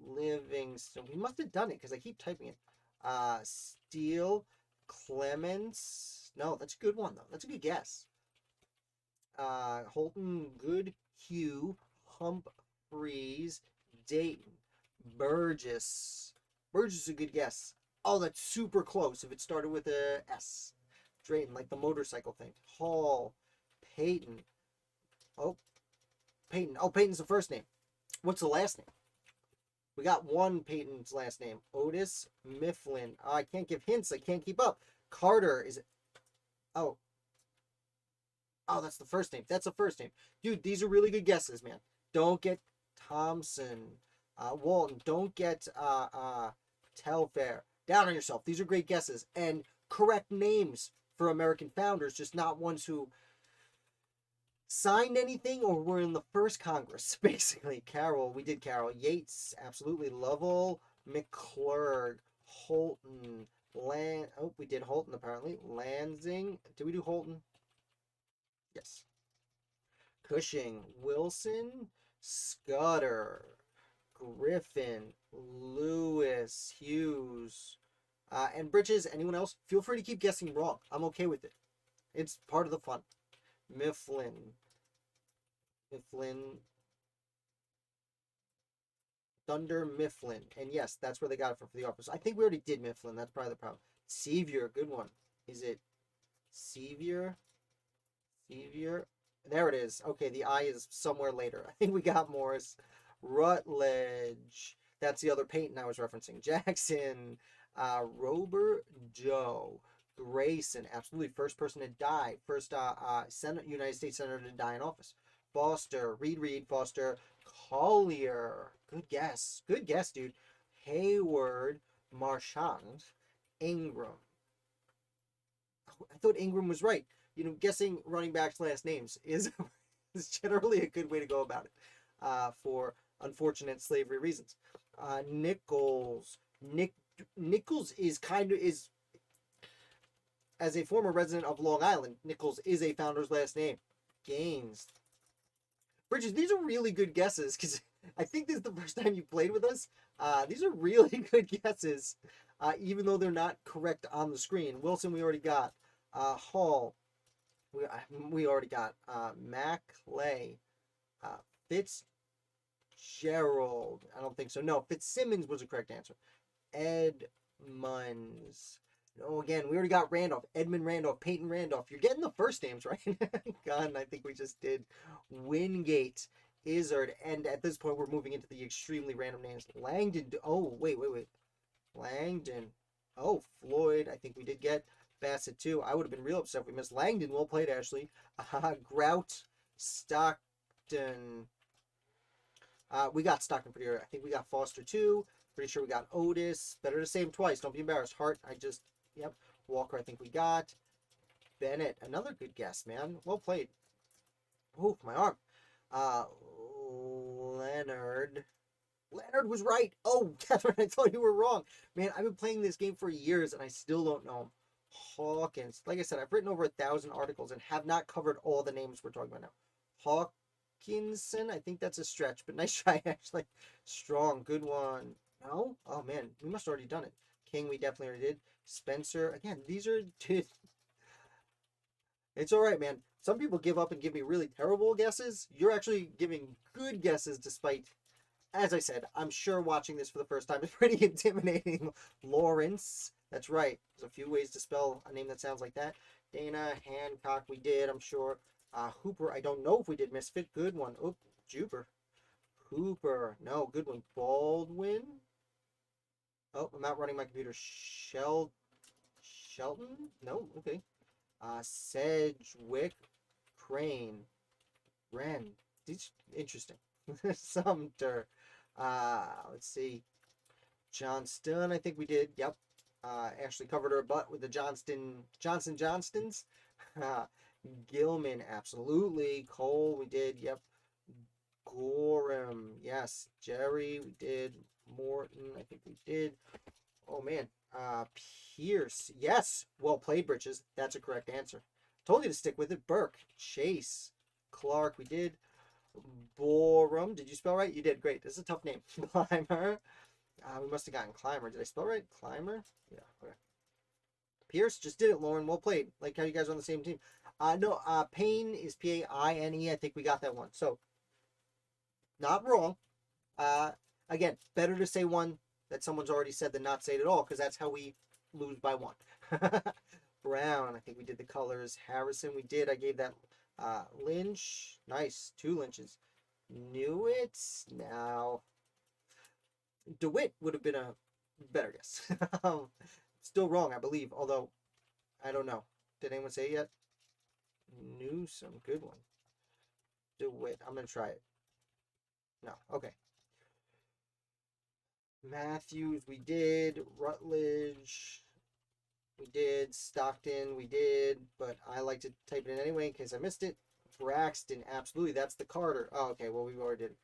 Livingston. We must have done it because I keep typing it. Steele. Clements. No, that's a good one, though. That's a good guess. Holton, Good, Hugh, Humphreys, Dayton, Burgess. Burgess is a good guess. Oh, that's super close if it started with a S. Drayton, like the motorcycle thing. Hall, Peyton. Oh, Peyton. Oh, Peyton's the first name. What's the last name? We got one Peyton's last name. Otis Mifflin. Oh, I can't give hints. I can't keep up. Carter is it? Oh, that's the first name. That's the first name. Dude, these are really good guesses, man. Don't get Thompson. Walton. Don't get Telfair. Down on yourself. These are great guesses. And correct names for American founders, just not ones who signed anything or were in the first Congress, basically. Carroll. We did Carroll. Yates. Absolutely. Lovell. McClurg. Holton. Oh, we did Holton, apparently. Lansing. Did we do Holton? Yes. Cushing, Wilson, Scudder, Griffin, Lewis, Hughes, and Bridges. Anyone else? Feel free to keep guessing wrong. I'm okay with it. It's part of the fun. Mifflin, Thunder Mifflin. And yes, that's where they got it from for the office. I think we already did Mifflin. That's probably the problem. Sevier, good one. Is it Sevier? There it is. Okay, the I is somewhere later. I think we got Morris. Rutledge. That's the other Peyton I was referencing. Jackson. Robert Joe. Grayson. Absolutely. First person to die. First United States Senator to die in office. Foster. Reed. Foster. Collier. Good guess. Good guess, dude. Hayward, Marchand, Ingram. Oh, I thought Ingram was right. Guessing running backs' last names is is generally a good way to go about it, for unfortunate slavery reasons. Nichols. Nichols is as a former resident of Long Island, Nichols is a founder's last name. Gaines. Bridges, these are really good guesses because I think this is the first time you played with us. These are really good guesses, even though they're not correct on the screen. Wilson, we already got. Hall, we already got. Maclay, Fitzgerald. I don't think so. No, Fitzsimmons was the correct answer. Edmunds. Oh, again, we already got Randolph. Edmund Randolph, Peyton Randolph. You're getting the first names right. Gunn, I think we just did. Wingate, Izzard. And at this point, we're moving into the extremely random names. Langdon. Oh, wait. Langdon. Oh, Floyd. I think we did get Bassett, too. I would have been real upset if we missed Langdon. Well played, Ashley. Grout. Stockton. We got Stockton pretty early. I think we got Foster, too. Pretty sure we got Otis. Better to say him twice. Don't be embarrassed. Hart, yep. Walker, I think we got. Bennett, another good guess, man. Well played. Oh, my arm. Leonard. Leonard was right. Oh, Catherine, I thought you were wrong. Man, I've been playing this game for years, and I still don't know him. Hawkins. Like I said, I've written over 1,000 articles and have not covered all the names we're talking about now. Hawkinson, I think that's a stretch, but nice try, actually. Strong, good one. No? Oh, man, we must have already done it. King, we definitely already did. Spencer, again, these are... It's all right, man. Some people give up and give me really terrible guesses. You're actually giving good guesses despite, as I said, I'm sure watching this for the first time is pretty intimidating. Lawrence, that's right. There's a few ways to spell a name that sounds like that. Dana, Hancock, we did, I'm sure. Hooper, I don't know if we did. Misfit, good one. Oh, Juper. Hooper, no, good one. Baldwin. Oh, I'm not running my computer. Shelton? No, okay. Sedgwick, Crane, Wren. These interesting. Sumter. Let's see. Johnston, I think we did. Yep. Ashley covered her butt with the Johnstons. Gilman, absolutely. Cole, we did. Yep. Gorham, yes. Jerry, we did. Morton, I think we did. Oh man. Pierce, yes. Well played, Britches. That's a correct answer. Told you to stick with it. Burke, Chase, Clark, we did. Borum, did you spell right? You did. Great. This is a tough name. Clymer. We must have gotten Clymer. Did I spell right? Clymer? Yeah, okay. Pierce, just did it, Lauren. Well played. Like how you guys are on the same team. No, Payne is Paine. I think we got that one. So, not wrong. Again, better to say one that someone's already said than not say it at all, because that's how we lose by one. Brown, I think we did the colors. Harrison, we did. I gave that Lynch. Nice. 2 Lynches. Knew it. Now, DeWitt would have been a better guess. Still wrong, I believe, although I don't know. Did anyone say it yet? Newsome, good one. DeWitt, I'm going to try it. No, okay. Matthews, we did. Rutledge, we did. Stockton, we did. But I like to type it in anyway in case I missed it. Braxton, absolutely. That's the Carter. Oh, okay. Well, we already did.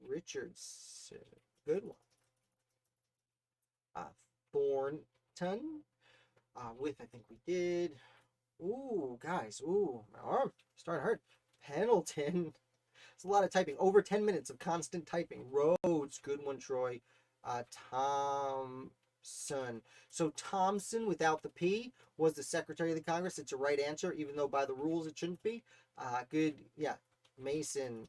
Richards, good one. Thornton, with I think we did. Ooh, guys. Ooh, my arm starting to hurt. Pendleton. It's a lot of typing. Over 10 minutes of constant typing. Rhodes, good one, Troy. Thompson. So Thompson without the P was the Secretary of the Congress. It's a right answer, even though by the rules it shouldn't be. Good, yeah. Mason.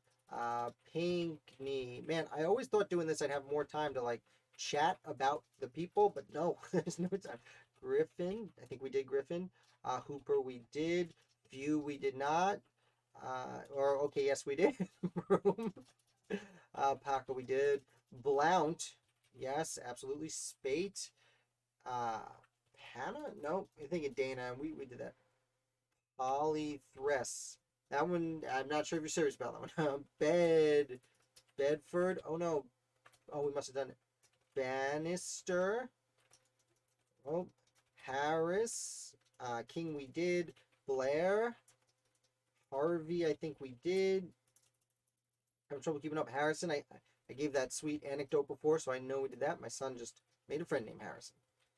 Pinkney. Man, I always thought doing this I'd have more time to like chat about the people, but no, there's no time. Griffin. I think we did Griffin. Hooper, we did. Few, we did not. Okay, yes, we did. Room. Paco, we did. Blount, yes, absolutely. Spate. Hannah? No, I think of Dana. We did that. Polythress. That one, I'm not sure if you're serious about that one. Bed. Bedford. Oh no. Oh, we must have done it. Bannister. Oh, Harris. King we did. Blair. Harvey, I think we did. Having trouble keeping up. Harrison, I gave that sweet anecdote before, so I know we did that. My son just made a friend named Harrison.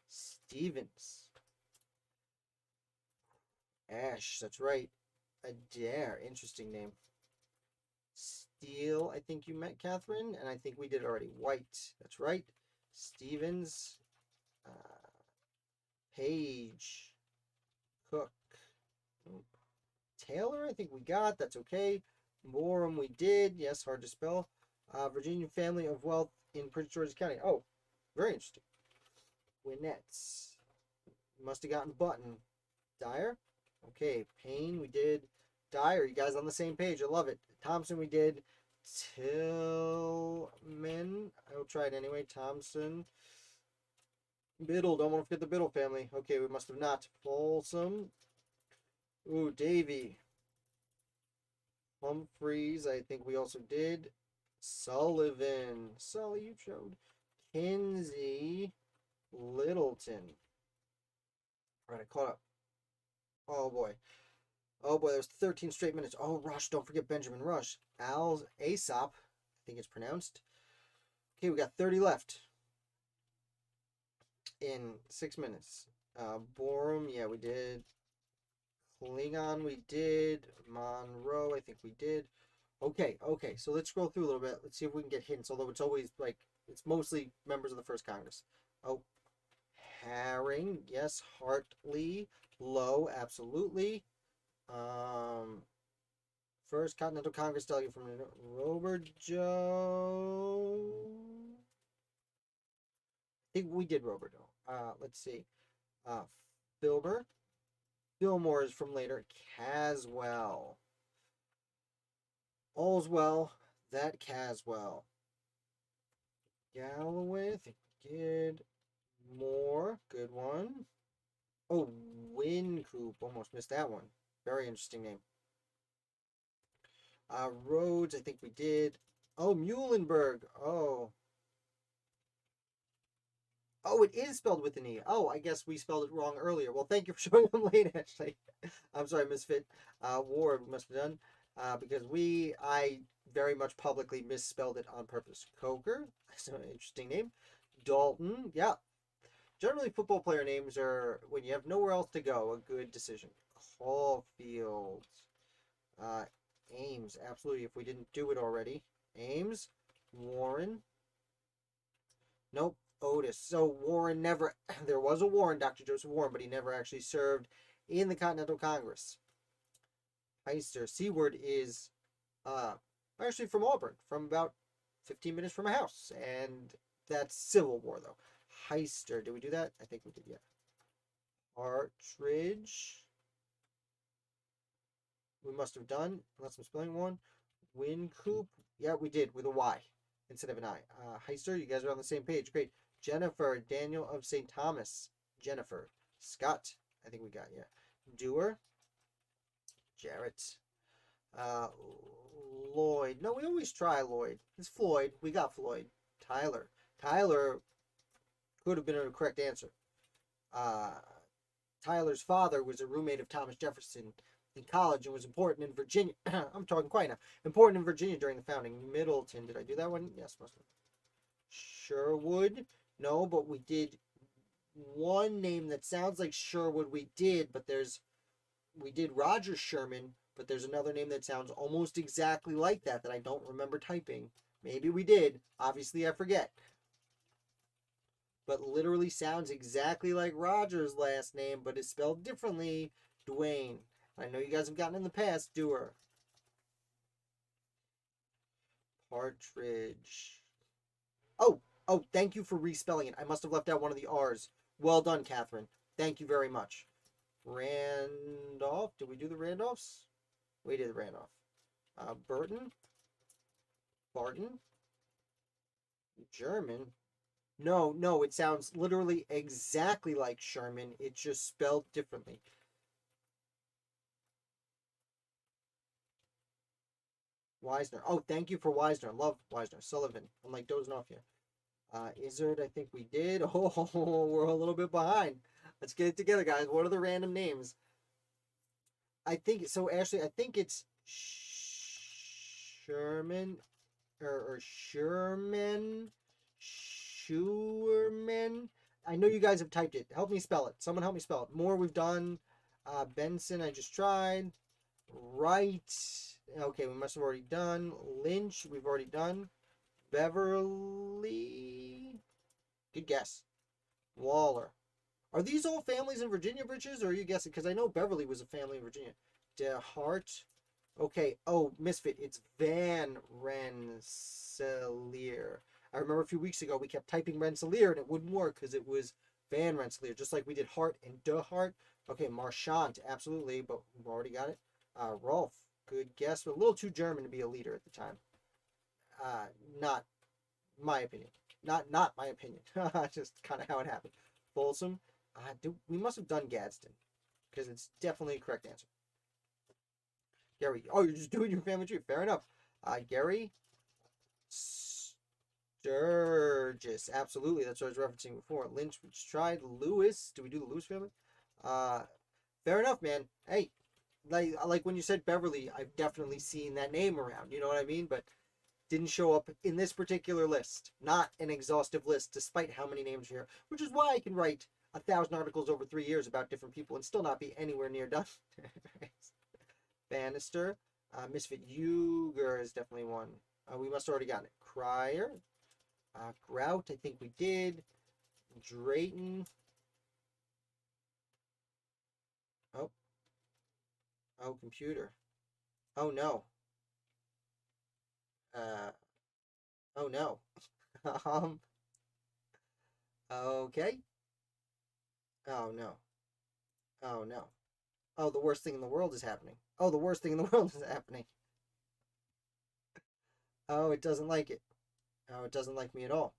Stevens. Ash, that's right. Adair, interesting name. Steele, I think you met Catherine, and I think we did it already. White, that's right. Stevens. Page. Cook. Taylor, I think we got. That's okay. Morum, we did. Yes, hard to spell. Virginia family of wealth in Prince George's County. Oh, very interesting. Winnett's. Must have gotten Button. Dyer. Okay. Payne, we did. Dyer, you guys on the same page. I love it. Thompson, we did. Tillman. I will try it anyway. Thompson. Biddle. Don't want to forget the Biddle family. Okay, we must have not. Folsom. Ooh, Davy. Humphreys, I think we also did. Sullivan. Sully, you showed. Kinsey. Littleton. All right, I caught up. Oh, boy. Oh, boy, there's 13 straight minutes. Oh, Rush. Don't forget Benjamin Rush. Aesop, I think it's pronounced. Okay, we got 30 left in 6 minutes. Borum, yeah, we did. Klingon, we did. Monroe, I think we did. Okay, so let's scroll through a little bit. Let's see if we can get hints, although it's always like, it's mostly members of the First Congress. Oh, Herring, yes. Hartley, Low, absolutely. First Continental Congress delegate from Robert Joe. I think we did Roberto. Let's see. Filmer. Fillmore is from later. Caswell. All's well. That Caswell. Galloway. I think we did. Moore. Good one. Oh, Wincoop. Almost missed that one. Very interesting name. Rhodes. I think we did. Oh, Muhlenberg. Oh. Oh, it is spelled with an E. Oh, I guess we spelled it wrong earlier. Well, thank you for showing them late, actually. I'm sorry, Misfit. Ward, we must have done. Because I very much publicly misspelled it on purpose. Coker, that's an interesting name. Dalton, yeah. Generally, football player names are, when you have nowhere else to go, a good decision. Caulfield. Ames, absolutely, if we didn't do it already. Ames. Warren. Nope. Otis. So Warren never, there was a Warren, Dr. Joseph Warren, but he never actually served in the Continental Congress. Heister. Seward is actually from Auburn, from about 15 minutes from my house. And that's Civil War, though. Heister. Did we do that? I think we did, yeah. Partridge. We must have done, unless I'm spelling one. Wincoop. Yeah, we did, with a Y instead of an I. Heister, you guys are on the same page. Great. Jennifer, Daniel of St. Thomas. Jennifer. Scott, I think we got, yeah. Dewar. Jarrett. Lloyd. No, we always try Lloyd. It's Floyd. We got Floyd. Tyler. Tyler could have been a correct answer. Tyler's father was a roommate of Thomas Jefferson in college and was important in Virginia. I'm talking quiet now. Important in Virginia during the founding. Middleton. Did I do that one? Yes, must have. Sherwood. No, but we did one name that sounds like Sherwood. We did Roger Sherman, but there's another name that sounds almost exactly like that I don't remember typing. Maybe we did. Obviously, I forget. But literally sounds exactly like Roger's last name, but is spelled differently. Dwayne. I know you guys have gotten in the past. Dewar. Partridge. Oh, thank you for respelling it. I must have left out one of the R's. Well done, Catherine. Thank you very much. Randolph. Did we do the Randolphs? We did the Randolph. Burton. Barton. German. No, it sounds literally exactly like Sherman. It's just spelled differently. Wisner. Oh, thank you for Wisner. Love Wisner. Sullivan. I'm like dozing off here. Izzard, I think we did. Oh, we're a little bit behind. Let's get it together, guys. What are the random names? I think so. Ashley, I think it's Sherman or Sherman. Schuerman. I know you guys have typed it. Help me spell it. Someone help me spell it. Moore, we've done. Benson, I just tried. Wright. Okay, we must have already done. Lynch, we've already done. Beverly. Good guess. Waller. Are these all families in Virginia, Bridges, or are you guessing? Because I know Beverly was a family in Virginia. DeHart. Okay. Oh, Misfit. It's Van Rensselaer. I remember a few weeks ago we kept typing Rensselaer and it wouldn't work because it was Van Rensselaer, just like we did Hart and DeHart. Okay, Marchant, absolutely, but we've already got it. Rolf, good guess, but a little too German to be a leader at the time. Not my opinion. Not my opinion. Just kind of how it happened. Folsom, we must have done Gadsden because it's definitely a correct answer. Gary, oh, you're just doing your family tree. Fair enough. Gary Sturgis, absolutely. That's what I was referencing before. Lynch, we just tried. Lewis, do we do the Lewis family? Fair enough, man. Hey, like when you said Beverly, I've definitely seen that name around. You know what I mean? But didn't show up in this particular list. Not an exhaustive list, despite how many names are here. Which is why I can write 1,000 articles over 3 years about different people and still not be anywhere near done. Bannister. Misfit Uger is definitely one. We must have already gotten it. Cryer. Grout, I think we did. Drayton. Oh, computer. Oh, no. Oh, no. Okay. Oh, no. Oh, no. Oh, the worst thing in the world is happening. Oh, the worst thing in the world is happening. Oh, it doesn't like it. Oh, it doesn't like me at all.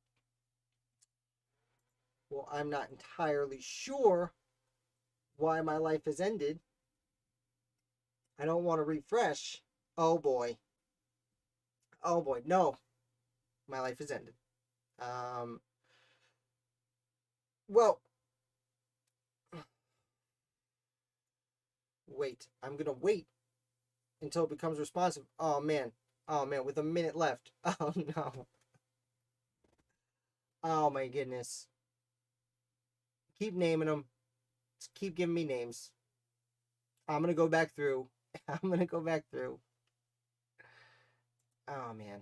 Well, I'm not entirely sure why my life has ended. I don't want to refresh. Oh, boy. Oh, boy. No. My life has ended. Well, wait. I'm going to wait until it becomes responsive. Oh, man. Oh, man. With a minute left. Oh, no. Oh, my goodness. Keep naming them. Just keep giving me names. I'm going to go back through. I'm going to go back through. Oh, man.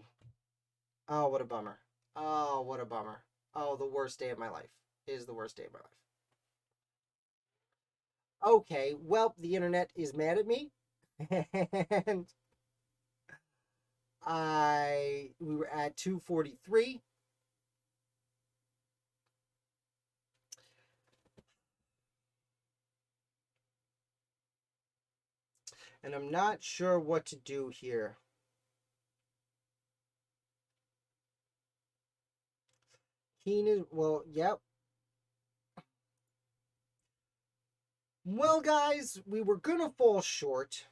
Oh, what a bummer. Oh, what a bummer. Oh, the worst day of my life. It is the worst day of my life. Okay, well, the internet is mad at me. And we were at 243. And I'm not sure what to do here. Keenan, well, yep. Well, guys, we were gonna fall short.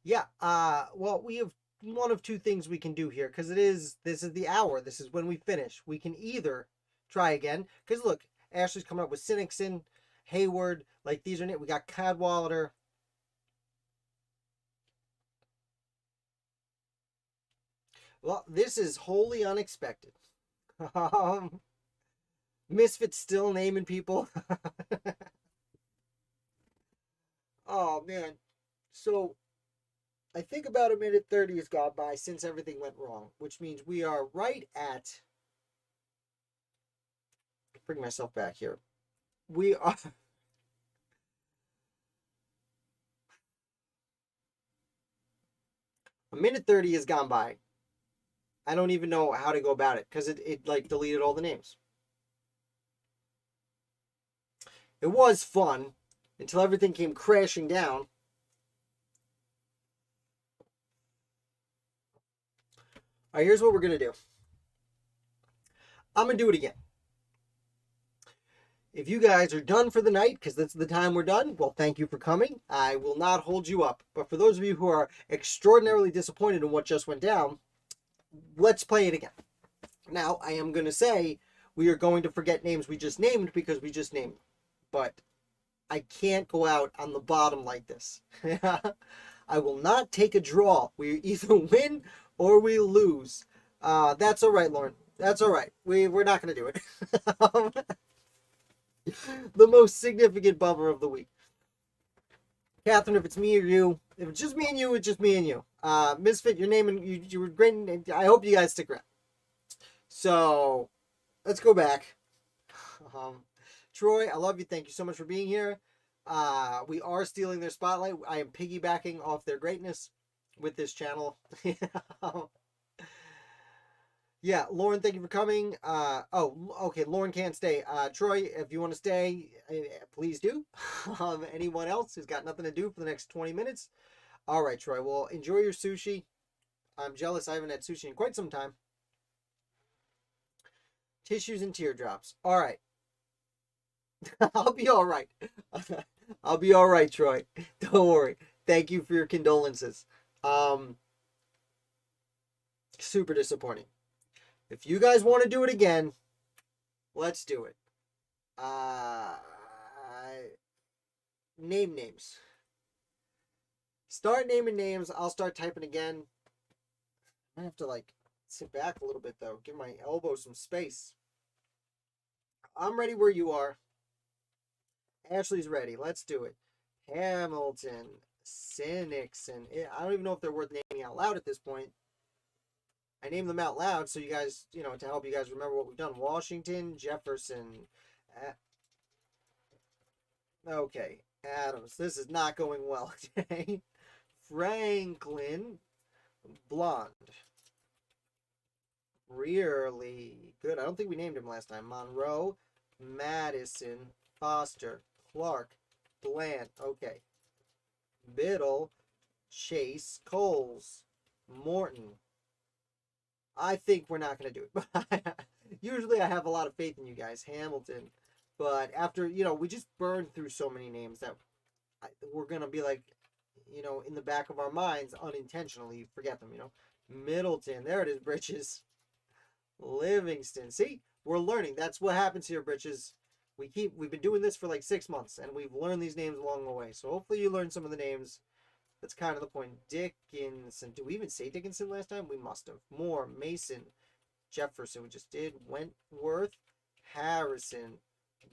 Yeah, well, we have one of two things we can do here because this is the hour. This is when we finish. We can either try again because look, Ashley's coming up with Sinnixon, Hayward, like these are we got Cadwallader. Well, this is wholly unexpected. Misfits still naming people. Oh man. So I think about a minute 30 has gone by since everything went wrong, which means we are right at. Bring myself back here. We are. A minute 30 has gone by. I don't even know how to go about it because it like deleted all the names. It was fun until everything came crashing down. All right, here's what we're going to do. I'm going to do it again. If you guys are done for the night, because that's the time we're done, well, thank you for coming. I will not hold you up. But for those of you who are extraordinarily disappointed in what just went down, let's play it again. Now, I am going to say we are going to forget names we just named because we just named them. But I can't go out on the bottom like this. I will not take a draw. We either win or we lose. That's all right, Lauren. That's all right. We're not going to do it. The most significant bummer of the week. Catherine, if it's me or you, if it's just me and you, it's just me and you. Misfit, your name and you were great. And I hope you guys stick around. So let's go back. Troy, I love you. Thank you so much for being here. We are stealing their spotlight. I am piggybacking off their greatness with this channel. Yeah, Lauren, thank you for coming. Okay, Lauren can't stay. Troy, if you want to stay, please do. Anyone else who's got nothing to do for the next 20 minutes? All right, Troy, well, enjoy your sushi. I'm jealous I haven't had sushi in quite some time. Tissues and teardrops. All right. I'll be all right. I'll be all right, Troy. Don't worry. Thank you for your condolences. Super disappointing. If you guys want to do it again, let's do it. Name names. Start naming names. I'll start typing again. I have to sit back a little bit though. Give my elbow some space. I'm ready where you are. Ashley's ready. Let's do it. Hamilton, Sinixon. I don't even know if they're worth naming out loud at this point. I named them out loud so you guys, to help you guys remember what we've done. Washington, Jefferson. Okay, Adams. This is not going well today. Franklin, Blonde. Really good. I don't think we named him last time. Monroe, Madison, Foster, Clark, Bland. Okay. Biddle, Chase, Coles, Morton. I think we're not going to do it. Usually I have a lot of faith in you guys. Hamilton. But after, we just burned through so many names that we're going to be in the back of our minds, unintentionally forget them, Middleton. There it is, Britches. Livingston. See, we're learning. That's what happens here, Britches. We've been doing this for 6 months, and we've learned these names along the way. So hopefully you learned some of the names. That's kind of the point. Dickinson. Did we even say Dickinson last time? We must have. Moore, Mason, Jefferson. We just did. Wentworth, Harrison,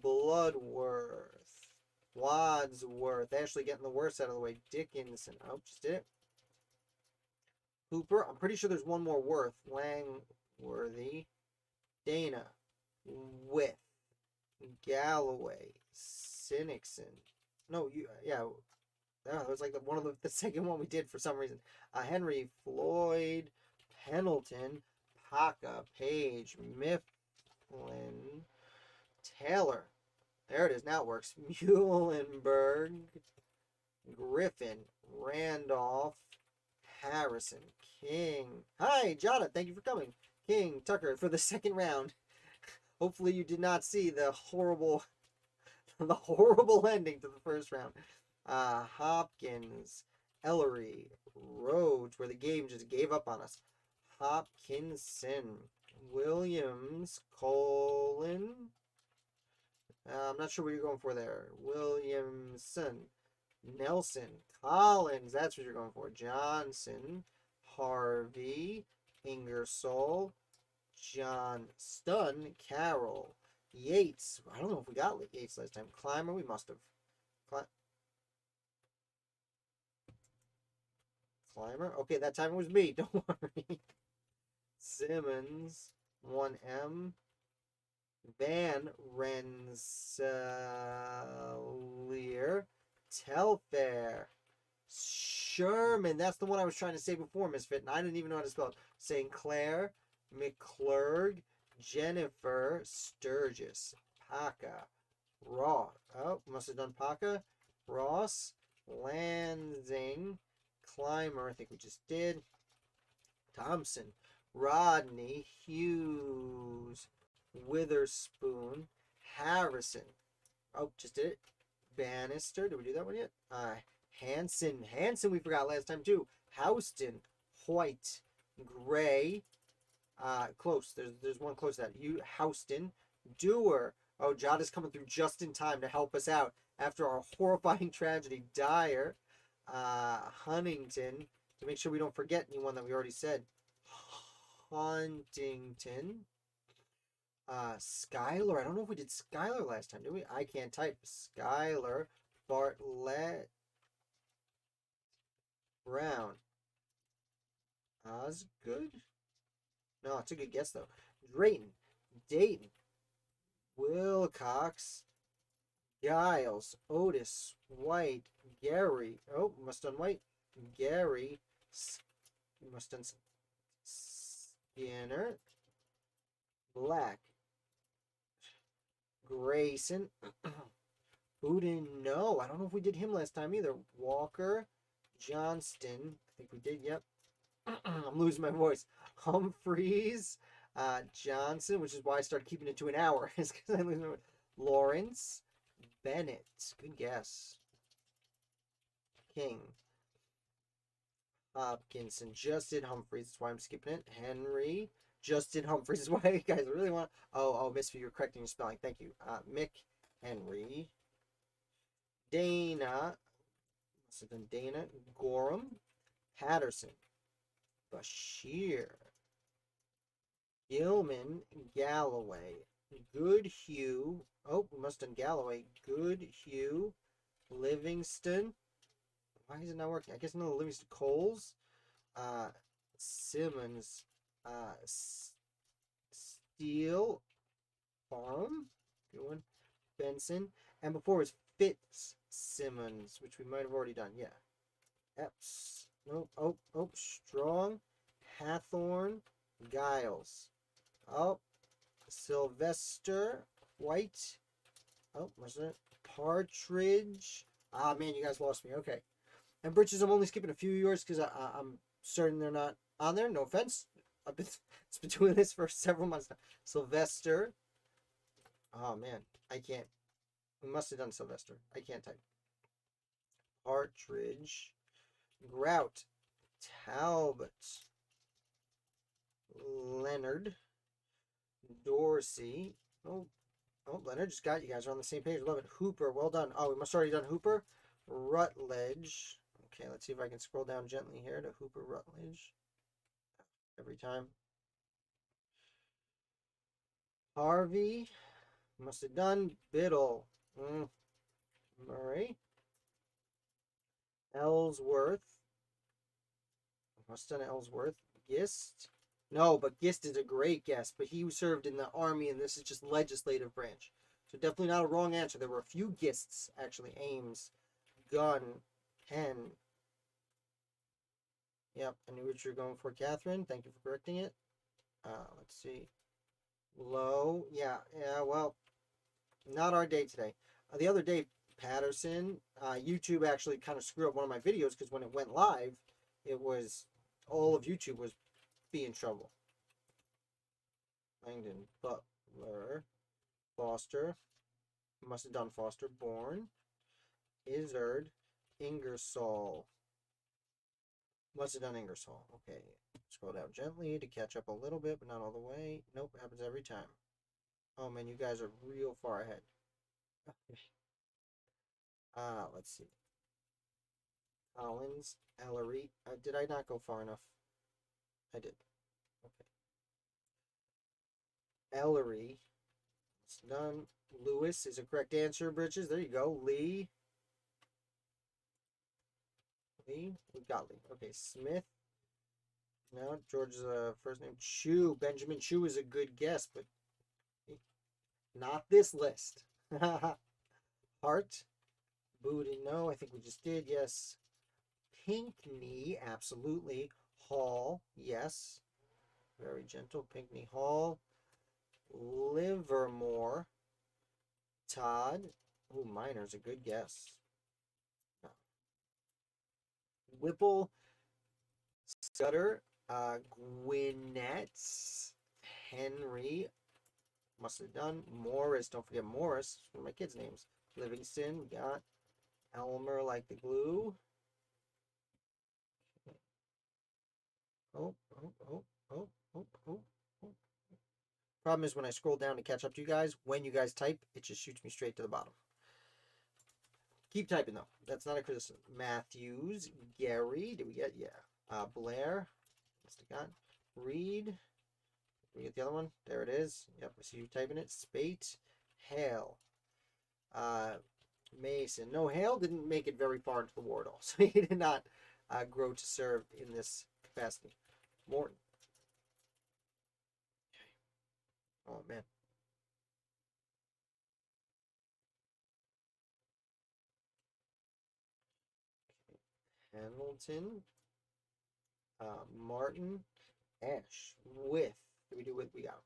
Bloodworth, Wadsworth. Actually getting the worst out of the way. Dickinson. Oh, just did it. Hooper. I'm pretty sure there's one more Worth. Langworthy. Dana. With. Galloway. Sinixon. No, yeah. That was one of the second one we did for some reason. Henry, Floyd, Pendleton, Paca, Page, Mifflin, Taylor. There it is. Now it works. Muhlenberg, Griffin, Randolph, Harrison, King. Hi, Jada. Thank you for coming. King, Tucker for the second round. Hopefully you did not see the horrible ending to the first round. Hopkins, Ellery, Rhodes, where the game just gave up on us. Hopkinson, Williams, Colin. I'm not sure what you're going for there. Williamson, Nelson, Collins. That's what you're going for. Johnson, Harvey, Ingersoll, Johnston, Carroll, Yates. I don't know if we got Yates last time. Clymer, we must have. Clymer? Okay, that time it was me. Don't worry. Simmons, 1M. Van Rensselaer. Telfair. Sherman. That's the one I was trying to say before, Misfit, and I didn't even know how to spell it. St. Clair. McClurg. Jennifer. Sturgis. Paca. Ross. Oh, must have done Paca. Ross. Lansing. Clymer, I think we just did. Thompson, Rodney, Hughes, Witherspoon, Harrison, Oh, just did it. Bannister. Did we do that one yet? Hanson. Hanson we forgot last time too. Houston. White. Gray. Close. There's one close to that. Houston. Doer. Oh, Jod is coming through just in time to help us out after our horrifying tragedy. Dyer. Huntington. To make sure we don't forget anyone that we already said. Huntington. Skylar. I don't know if we did Skylar last time, did we? I can't type. Skylar. Bartlett. Brown. Osgood? No, it's a good guess, though. Drayton. Dayton. Wilcox. Giles. Otis. White. Gary. Oh, must have done White. Gary. Must have done Skinner. Black. Grayson. Buden. No, I don't know if we did him last time either. Walker. Johnston. I think we did, yep. I'm losing my voice. Humphreys. Johnson, which is why I started keeping it to an hour. Is because I lose my voice. Lawrence. Bennett. Good guess. King. Hopkinson. Justin Humphreys. That's why I'm skipping it. Henry. Justin Humphreys is why you guys really want. Oh, Miss, you're correcting your spelling. Thank you. Mick Henry. Dana. Must have been Dana. Gorham. Patterson. Bashir. Gilman. Galloway. Goodhue. Oh, we must have done Galloway. Goodhue. Livingston. Why is it not working? I guess another Livingston. Coles. Simmons. Steele. Farm. Good one. Benson. And before was Fitzsimmons, which we might have already done. Yeah. Epps. Nope. Oh. Strong. Hathorn. Giles. Oh. Sylvester. White. Oh, what's that? Partridge. Ah, man, you guys lost me. Okay. And Britches, I'm only skipping a few of yours because I'm certain they're not on there. No offense. It's been doing this for several months now. Sylvester. Oh, man. I can't. We must have done Sylvester. I can't type. Partridge. Grout. Talbot. Leonard. Dorsey. Oh, Leonard just got you guys are on the same page. Love it. Hooper. Well done. Oh, we must have already done Hooper. Rutledge. Okay, let's see if I can scroll down gently here to Hooper Rutledge. Every time. Harvey. Must have done Biddle. Murray. Ellsworth. Must have done Ellsworth. Gist. No, but Gist is a great guess, but he served in the army, and this is just legislative branch. So definitely not a wrong answer. There were a few Gists, actually. Ames. Gunn. Penn. Yep, I knew what you were going for, Catherine. Thank you for correcting it. Let's see. Low. Yeah, well, not our day today. The other day, Patterson, YouTube actually kind of screwed up one of my videos because when it went live, it was, all of YouTube was be in trouble. Langdon, Butler, Foster, must have done Foster, Bourne, Izzard, Ingersoll, must have done Ingersoll. Okay, scroll down gently to catch up a little bit, but not all the way. Nope, happens every time. Oh man, you guys are real far ahead. Let's see. Collins, Ellery. Did I not go far enough? I did. Okay. Ellery. It's done. Lewis is a correct answer, Bridges. There you go. Lee. We got Lee. Okay, Smith. No, George's first name. Chu. Benjamin Chu is a good guess, but not this list. Hart. Booty. No, I think we just did. Yes. Pinkney. Absolutely. Hall. Yes. Very gentle. Pinkney Hall. Livermore. Todd. Oh, Miner's a good guess. No. Whipple. Scudder. Gwinnett. Henry. Must have done. Morris. Don't forget Morris. One of my kids' names. Livingston, we got Elmer like the glue. Oh, oh, oh, oh, oh, oh, oh. Problem is when I scroll down to catch up to you guys, when you guys type, it just shoots me straight to the bottom. Keep typing though. That's not a criticism. Matthews, Gary, did we get? Yeah. Blair, must have got. Reed, did we get the other one? There it is. Yep, I see you typing it. Spate, Hale, Mason. No, Hale didn't make it very far into the war at all, so he did not grow to serve in this capacity. Morton. Oh man. Hamilton, Martin, Ash, with. Did we do with? We got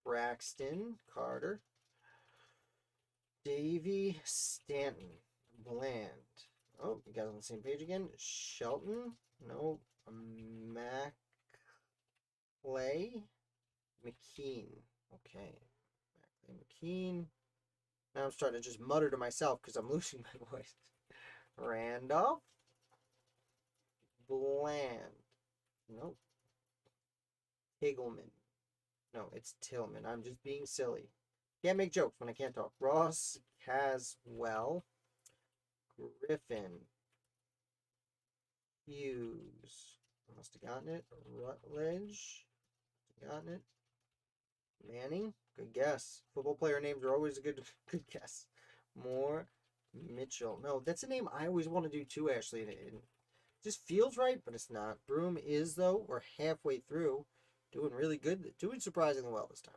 Braxton, Carter, Davy, Stanton, Bland. Oh, you guys on the same page again. Shelton, no, Maclay, McKean. Okay, Maclay, McKean. Now I'm starting to just mutter to myself because I'm losing my voice. Randolph, Bland. Nope. Higgleman. No, it's Tillman. I'm just being silly. Can't make jokes when I can't talk. Ross, Caswell, Griffin, Hughes. Must have gotten it. Rutledge. Gotten it. Manning. Good guess. Football player names are always a good guess. Moore. Mitchell. No, that's a name I always want to do too, Ashley. It just feels right, but it's not. Broom is, though. We're halfway through. Doing really good. Doing surprisingly well this time.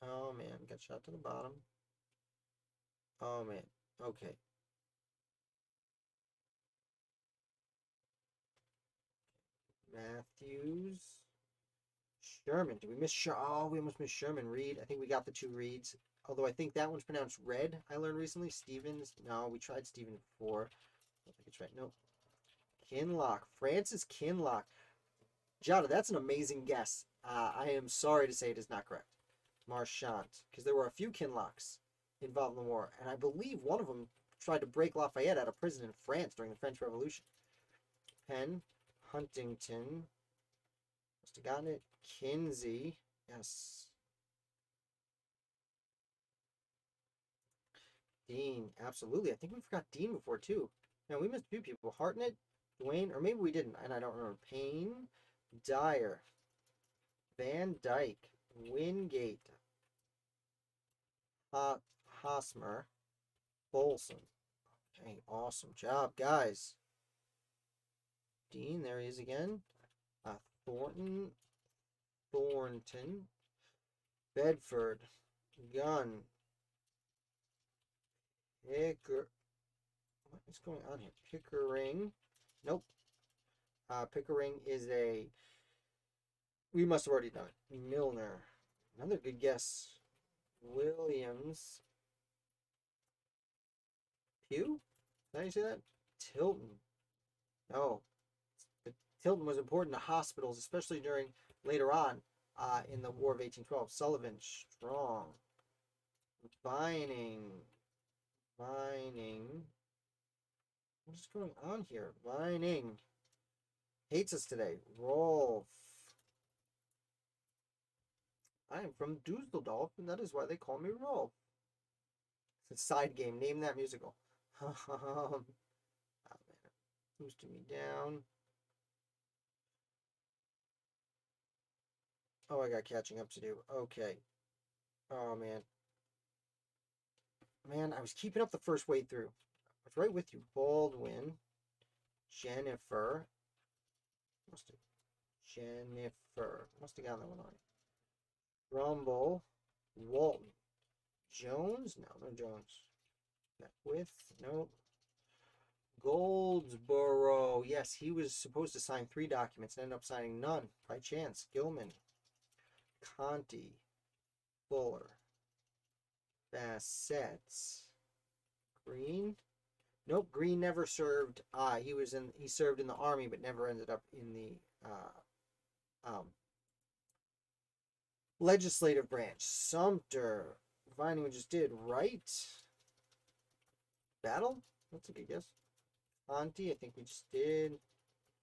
Oh, man. Got shot to the bottom. Oh, man. Okay. Matthews. Sherman. Did we miss Sherman? Oh, we almost missed Sherman. Reed. I think we got the two Reeds. Although I think that one's pronounced Red, I learned recently. Stevens. No, we tried Stevens before. I don't think it's right. No. Kinlock. Francis Kinlock. Jada, that's an amazing guess. I am sorry to say it is not correct. Marchant. Because there were a few Kinlocks involved in the war. And I believe one of them tried to break Lafayette out of prison in France during the French Revolution. Penn. Huntington. Must have gotten it. Kinsey. Yes. Dean. Absolutely. I think we forgot Dean before, too. Now, we missed a few people. Hartnett, Dwayne, or maybe we didn't, and I don't remember. Payne, Dyer, Van Dyke, Wingate, Hosmer, Bolson. Okay, awesome job, guys. Dean, there he is again. Thornton, Bedford, Gunn, Picker. What is going on here? Pickering. Nope. Pickering is a. We must have already done it. Milner. Another good guess. Williams. Pugh? Did I say that? Tilton. No. Tilton was important to hospitals, especially during later on in the War of 1812. Sullivan. Strong. Vining. What is going on here? Vining. Hates us today. Rolf. I am from Dusseldorf, and that is why they call me Rolf. It's a side game. Name that musical. Oh, man. Boosting me down. Oh, I got catching up to do. Okay. Oh, man. Man, I was keeping up the first way through. I was right with you. Baldwin. Jennifer. Jennifer. Must have gotten that one on. Rumble. Walton. Jones? No Jones. With? No. Goldsboro. Yes, he was supposed to sign 3 documents and ended up signing none by chance. Gilman. Conti. Fuller. Bassett. Green. Nope, Green never served. He served in the army, but never ended up in the legislative branch. Sumter, Providing we just did, right? Battle? That's a good guess. Conti, I think we just did.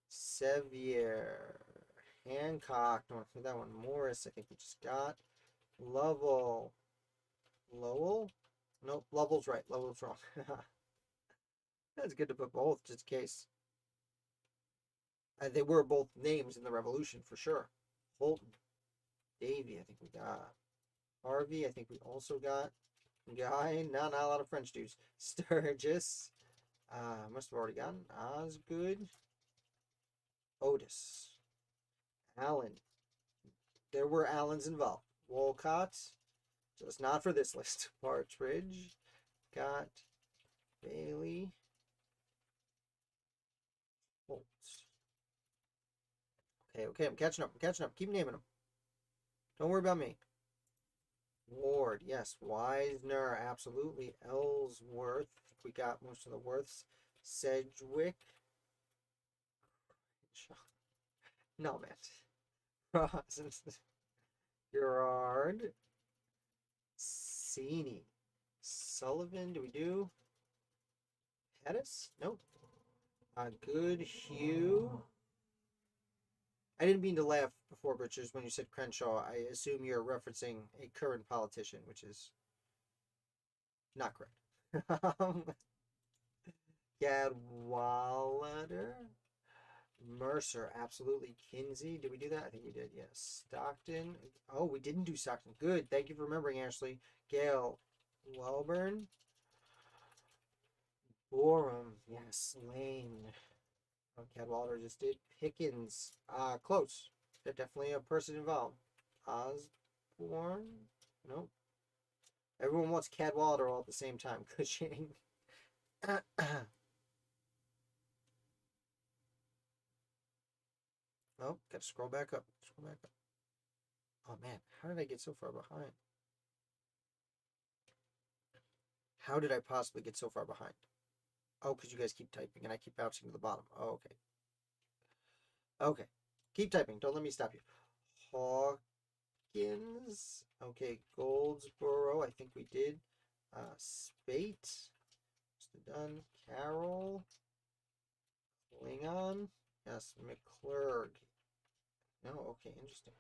Sevier. Hancock. No, that one. Morris, I think we just got. Lovell. Lowell? Nope, Lovell's right. Lovell's wrong. That's good to put both, just in case. They were both names in the Revolution, for sure. Holton. Davy, I think we got. Harvey, I think we also got. Guy, not a lot of French dudes. Sturgis. Must have already gotten. Osgood. Otis. Allen. There were Allens involved. Wolcott. Just not for this list. Partridge. Got. Bailey. Holt. Okay, I'm catching up. Keep naming them. Don't worry about me. Ward, yes. Wisner, absolutely. Ellsworth. We got most of the Worths. Sedgwick. No, man. Gerard. Sini. Sullivan, do we do? Pettis? Nope. Good Hugh. I didn't mean to laugh before, Richards, when you said Crenshaw. I assume you're referencing a current politician, which is not correct. Cadwallader. Mercer, absolutely. Kinsey, did we do that? I think we did, yes. Stockton. Oh, we didn't do Stockton. Good. Thank you for remembering, Ashley. Gale. Welburn. Borum. Yes. Lane. Oh, Cadwallader just did. Pickens. Close. They're definitely a person involved. Osborne. Nope. Everyone wants Cadwallader all at the same time. Cushing. Oh, gotta scroll back up. Oh man, how did I get so far behind? How did I possibly get so far behind? Oh, because you guys keep typing and I keep bouncing to the bottom. Oh, okay. Okay. Keep typing. Don't let me stop you. Hawkins. Okay, Goldsboro. I think we did. Spate. Just done. Carroll. Klingon. Yes, McClurg. No, okay, interesting.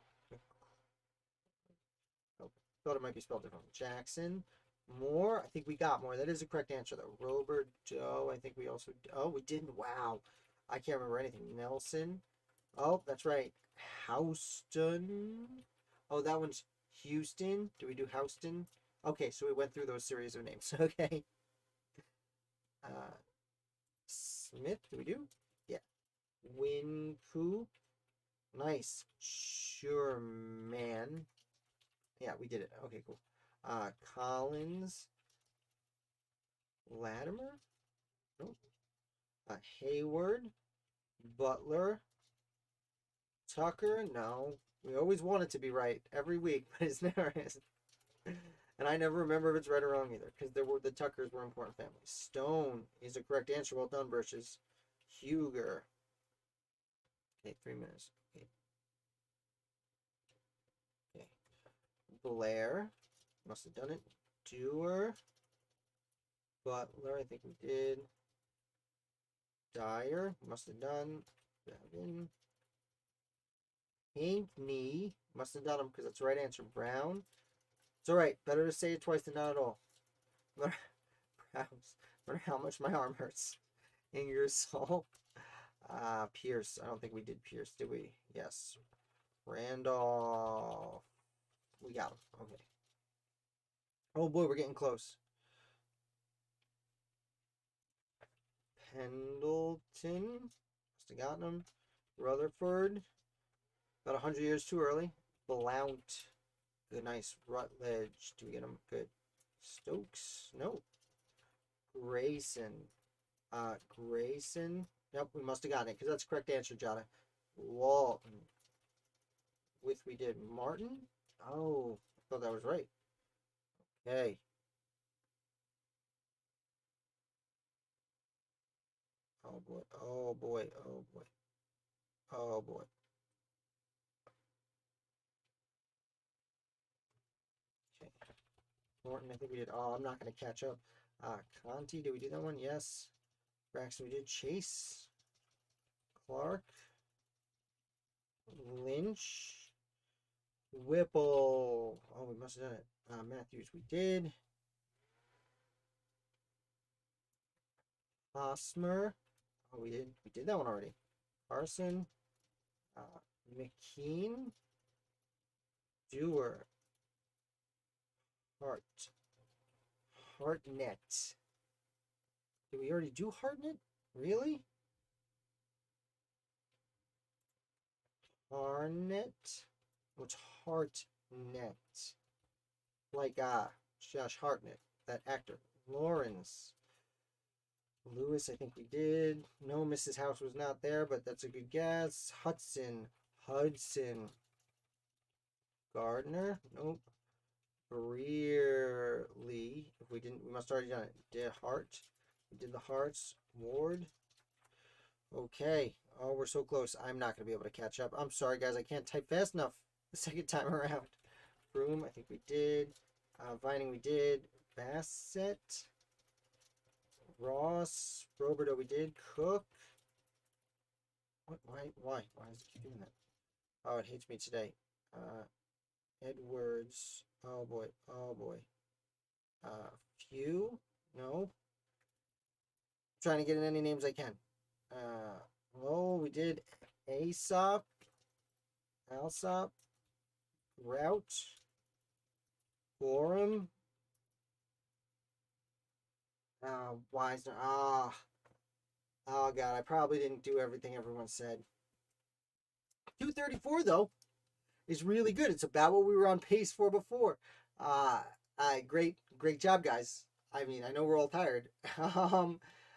Oh, thought it might be spelled different. Jackson. Moore. I think we got more. That is the correct answer, though. Robert Doe. I think we also. Oh, we didn't. Wow. I can't remember anything. Nelson. Oh, that's right. Houston. Oh, that one's Houston. Do we do Houston? Okay, so we went through those series of names. Okay. Smith. Do we do? Yeah. Winku. Nice. Sure, man. Yeah, we did it. Okay, cool. Collins. Latimer? Nope. Hayward. Butler. Tucker? No. We always want it to be right every week, but it's never is. And I never remember if it's right or wrong either, because the Tuckers were important families. Stone is the correct answer. Well done, Birches. Huger. Okay, 3 minutes. Okay. Okay. Blair. Must have done it. Dewar. Butler, I think we did. Dyer, must have done. Bevan. Pinkney, must have done them because that's the right answer. Brown. It's alright. Better to say it twice than not at all. Browns. Wonder how much my arm hurts. Ingersoll. Pierce. I don't think we did Pierce, did we? Yes. Randolph. We got him. Okay. Oh boy, we're getting close. Pendleton. Must have gotten him. Rutherford. About 100 years too early. Blount. Good, nice. Rutledge. Do we get him? Good. Stokes. No. Grayson. Grayson. Yep, we must have gotten it because that's the correct answer, Jada. Walton. With we did Martin. Oh, I thought that was right. Okay. Oh boy. Oh boy. Oh boy. Oh boy. Okay. Norton, I think we did. Oh, I'm not going to catch up. Conti, did we do that one? Yes. Braxton, we did. Chase. Clark. Lynch. Whipple. Oh, we must have done it. Matthews, we did. Hosmer. Oh, we did. We did that one already. Carson. McKean. Dewar. Hart. Hartnett. Did we already do Hartnett? Really? Hartnett? What's Hartnett? Like, Josh Hartnett, that actor. Lawrence. Lewis, I think we did. No, Mrs. House was not there, but that's a good guess. Hudson. Gardner? Nope. Brearley. If we didn't, we must have already done it. DeHart. We did the Hearts. Ward. Okay. Oh, we're so close. I'm not going to be able to catch up. I'm sorry, guys. I can't type fast enough the second time around. Broom, I think we did. Vining, we did. Bassett. Ross. Roberto, we did. Cook. What? Why does it keep doing that? Oh, it hates me today. Edwards. Oh boy. Few. No. Trying to get in any names I can. Well, we did Aesop. Alsop. Route. Forum. Wisner. Oh God, I probably didn't do everything everyone said. 234 though is really good. It's about what we were on pace for before. Great job, guys. I mean, I know we're all tired.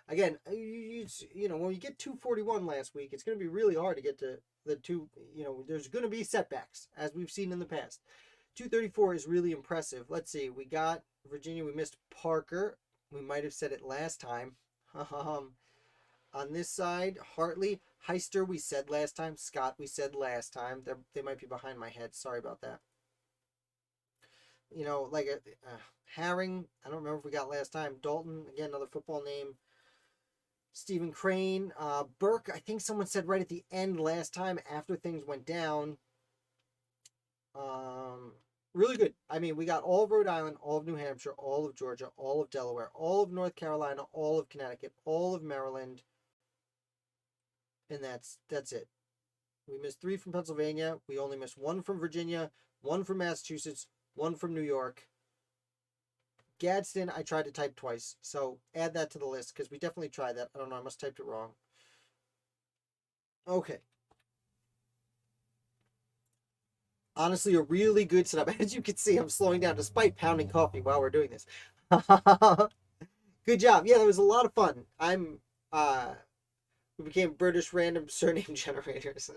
Again, you know, when you get 241 last week, it's going to be really hard to get to the two. You know, there's going to be setbacks as we've seen in the past. 234 is really impressive. Let's see. We got Virginia. We missed Parker. We might have said it last time. On this side, Hartley, Heister, we said last time. Scott, we said last time. They might be behind my head. Sorry about that. You know, like Herring, I don't remember if we got last time. Dalton, again, another football name. Stephen Crane. Burke, I think someone said right at the end last time after things went down. Really good. I mean, we got all of Rhode Island, all of New Hampshire, all of Georgia, all of Delaware, all of North Carolina, all of Connecticut, all of Maryland. And that's it. We missed 3 from Pennsylvania. We only missed 1 from Virginia, 1 from Massachusetts, 1 from New York. Gadsden, I tried to type twice. So add that to the list because we definitely tried that. I don't know. I must have typed it wrong. Okay. Honestly, a really good setup. As you can see, I'm slowing down despite pounding coffee while we're doing this. Good job. Yeah, that was a lot of fun. We became British random surname generators.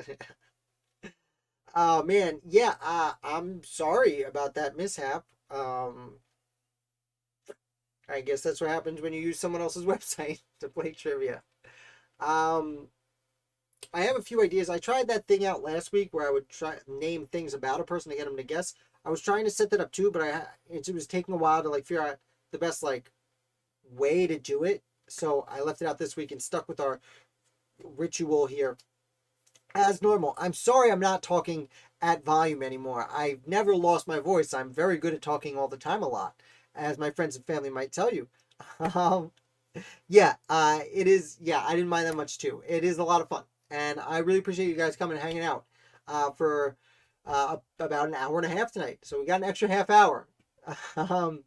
Oh man, yeah. I'm sorry about that mishap. I guess that's what happens when you use someone else's website to play trivia. I have a few ideas. I tried that thing out last week where I would try name things about a person to get them to guess. I was trying to set that up too, but it was taking a while to like figure out the best like way to do it. So I left it out this week and stuck with our ritual here as normal. I'm sorry I'm not talking at volume anymore. I've never lost my voice. I'm very good at talking all the time a lot, as my friends and family might tell you. It is. Yeah, I didn't mind that much too. It is a lot of fun. And I really appreciate you guys coming and hanging out for about an hour and a half tonight. So we got an extra half hour. I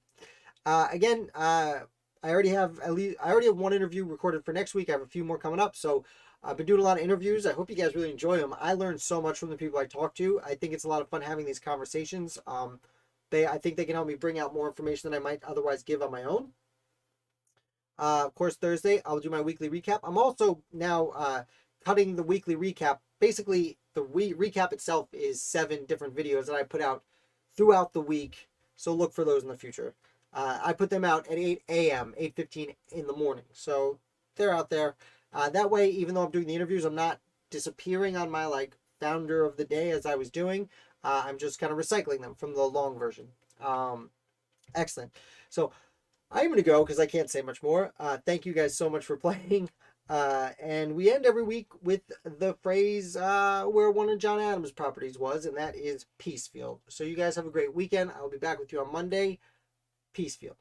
already have 1 interview recorded for next week. I have a few more coming up. So I've been doing a lot of interviews. I hope you guys really enjoy them. I learned so much from the people I talk to. I think it's a lot of fun having these conversations. I think they can help me bring out more information than I might otherwise give on my own. Of course, Thursday, I'll do my weekly recap. I'm also now cutting the weekly recap. Basically, the recap itself is 7 different videos that I put out throughout the week. So look for those in the future. I put them out at 8 a.m., 8:15 in the morning. So they're out there. That way, even though I'm doing the interviews, I'm not disappearing on my like founder of the day as I was doing. I'm just kind of recycling them from the long version. Excellent. So I'm going to go because I can't say much more. Thank you guys so much for playing. And we end every week with the phrase where one of John Adams' properties was, and that is Peacefield. So you guys have a great weekend. I'll be back with you on Monday. Peacefield.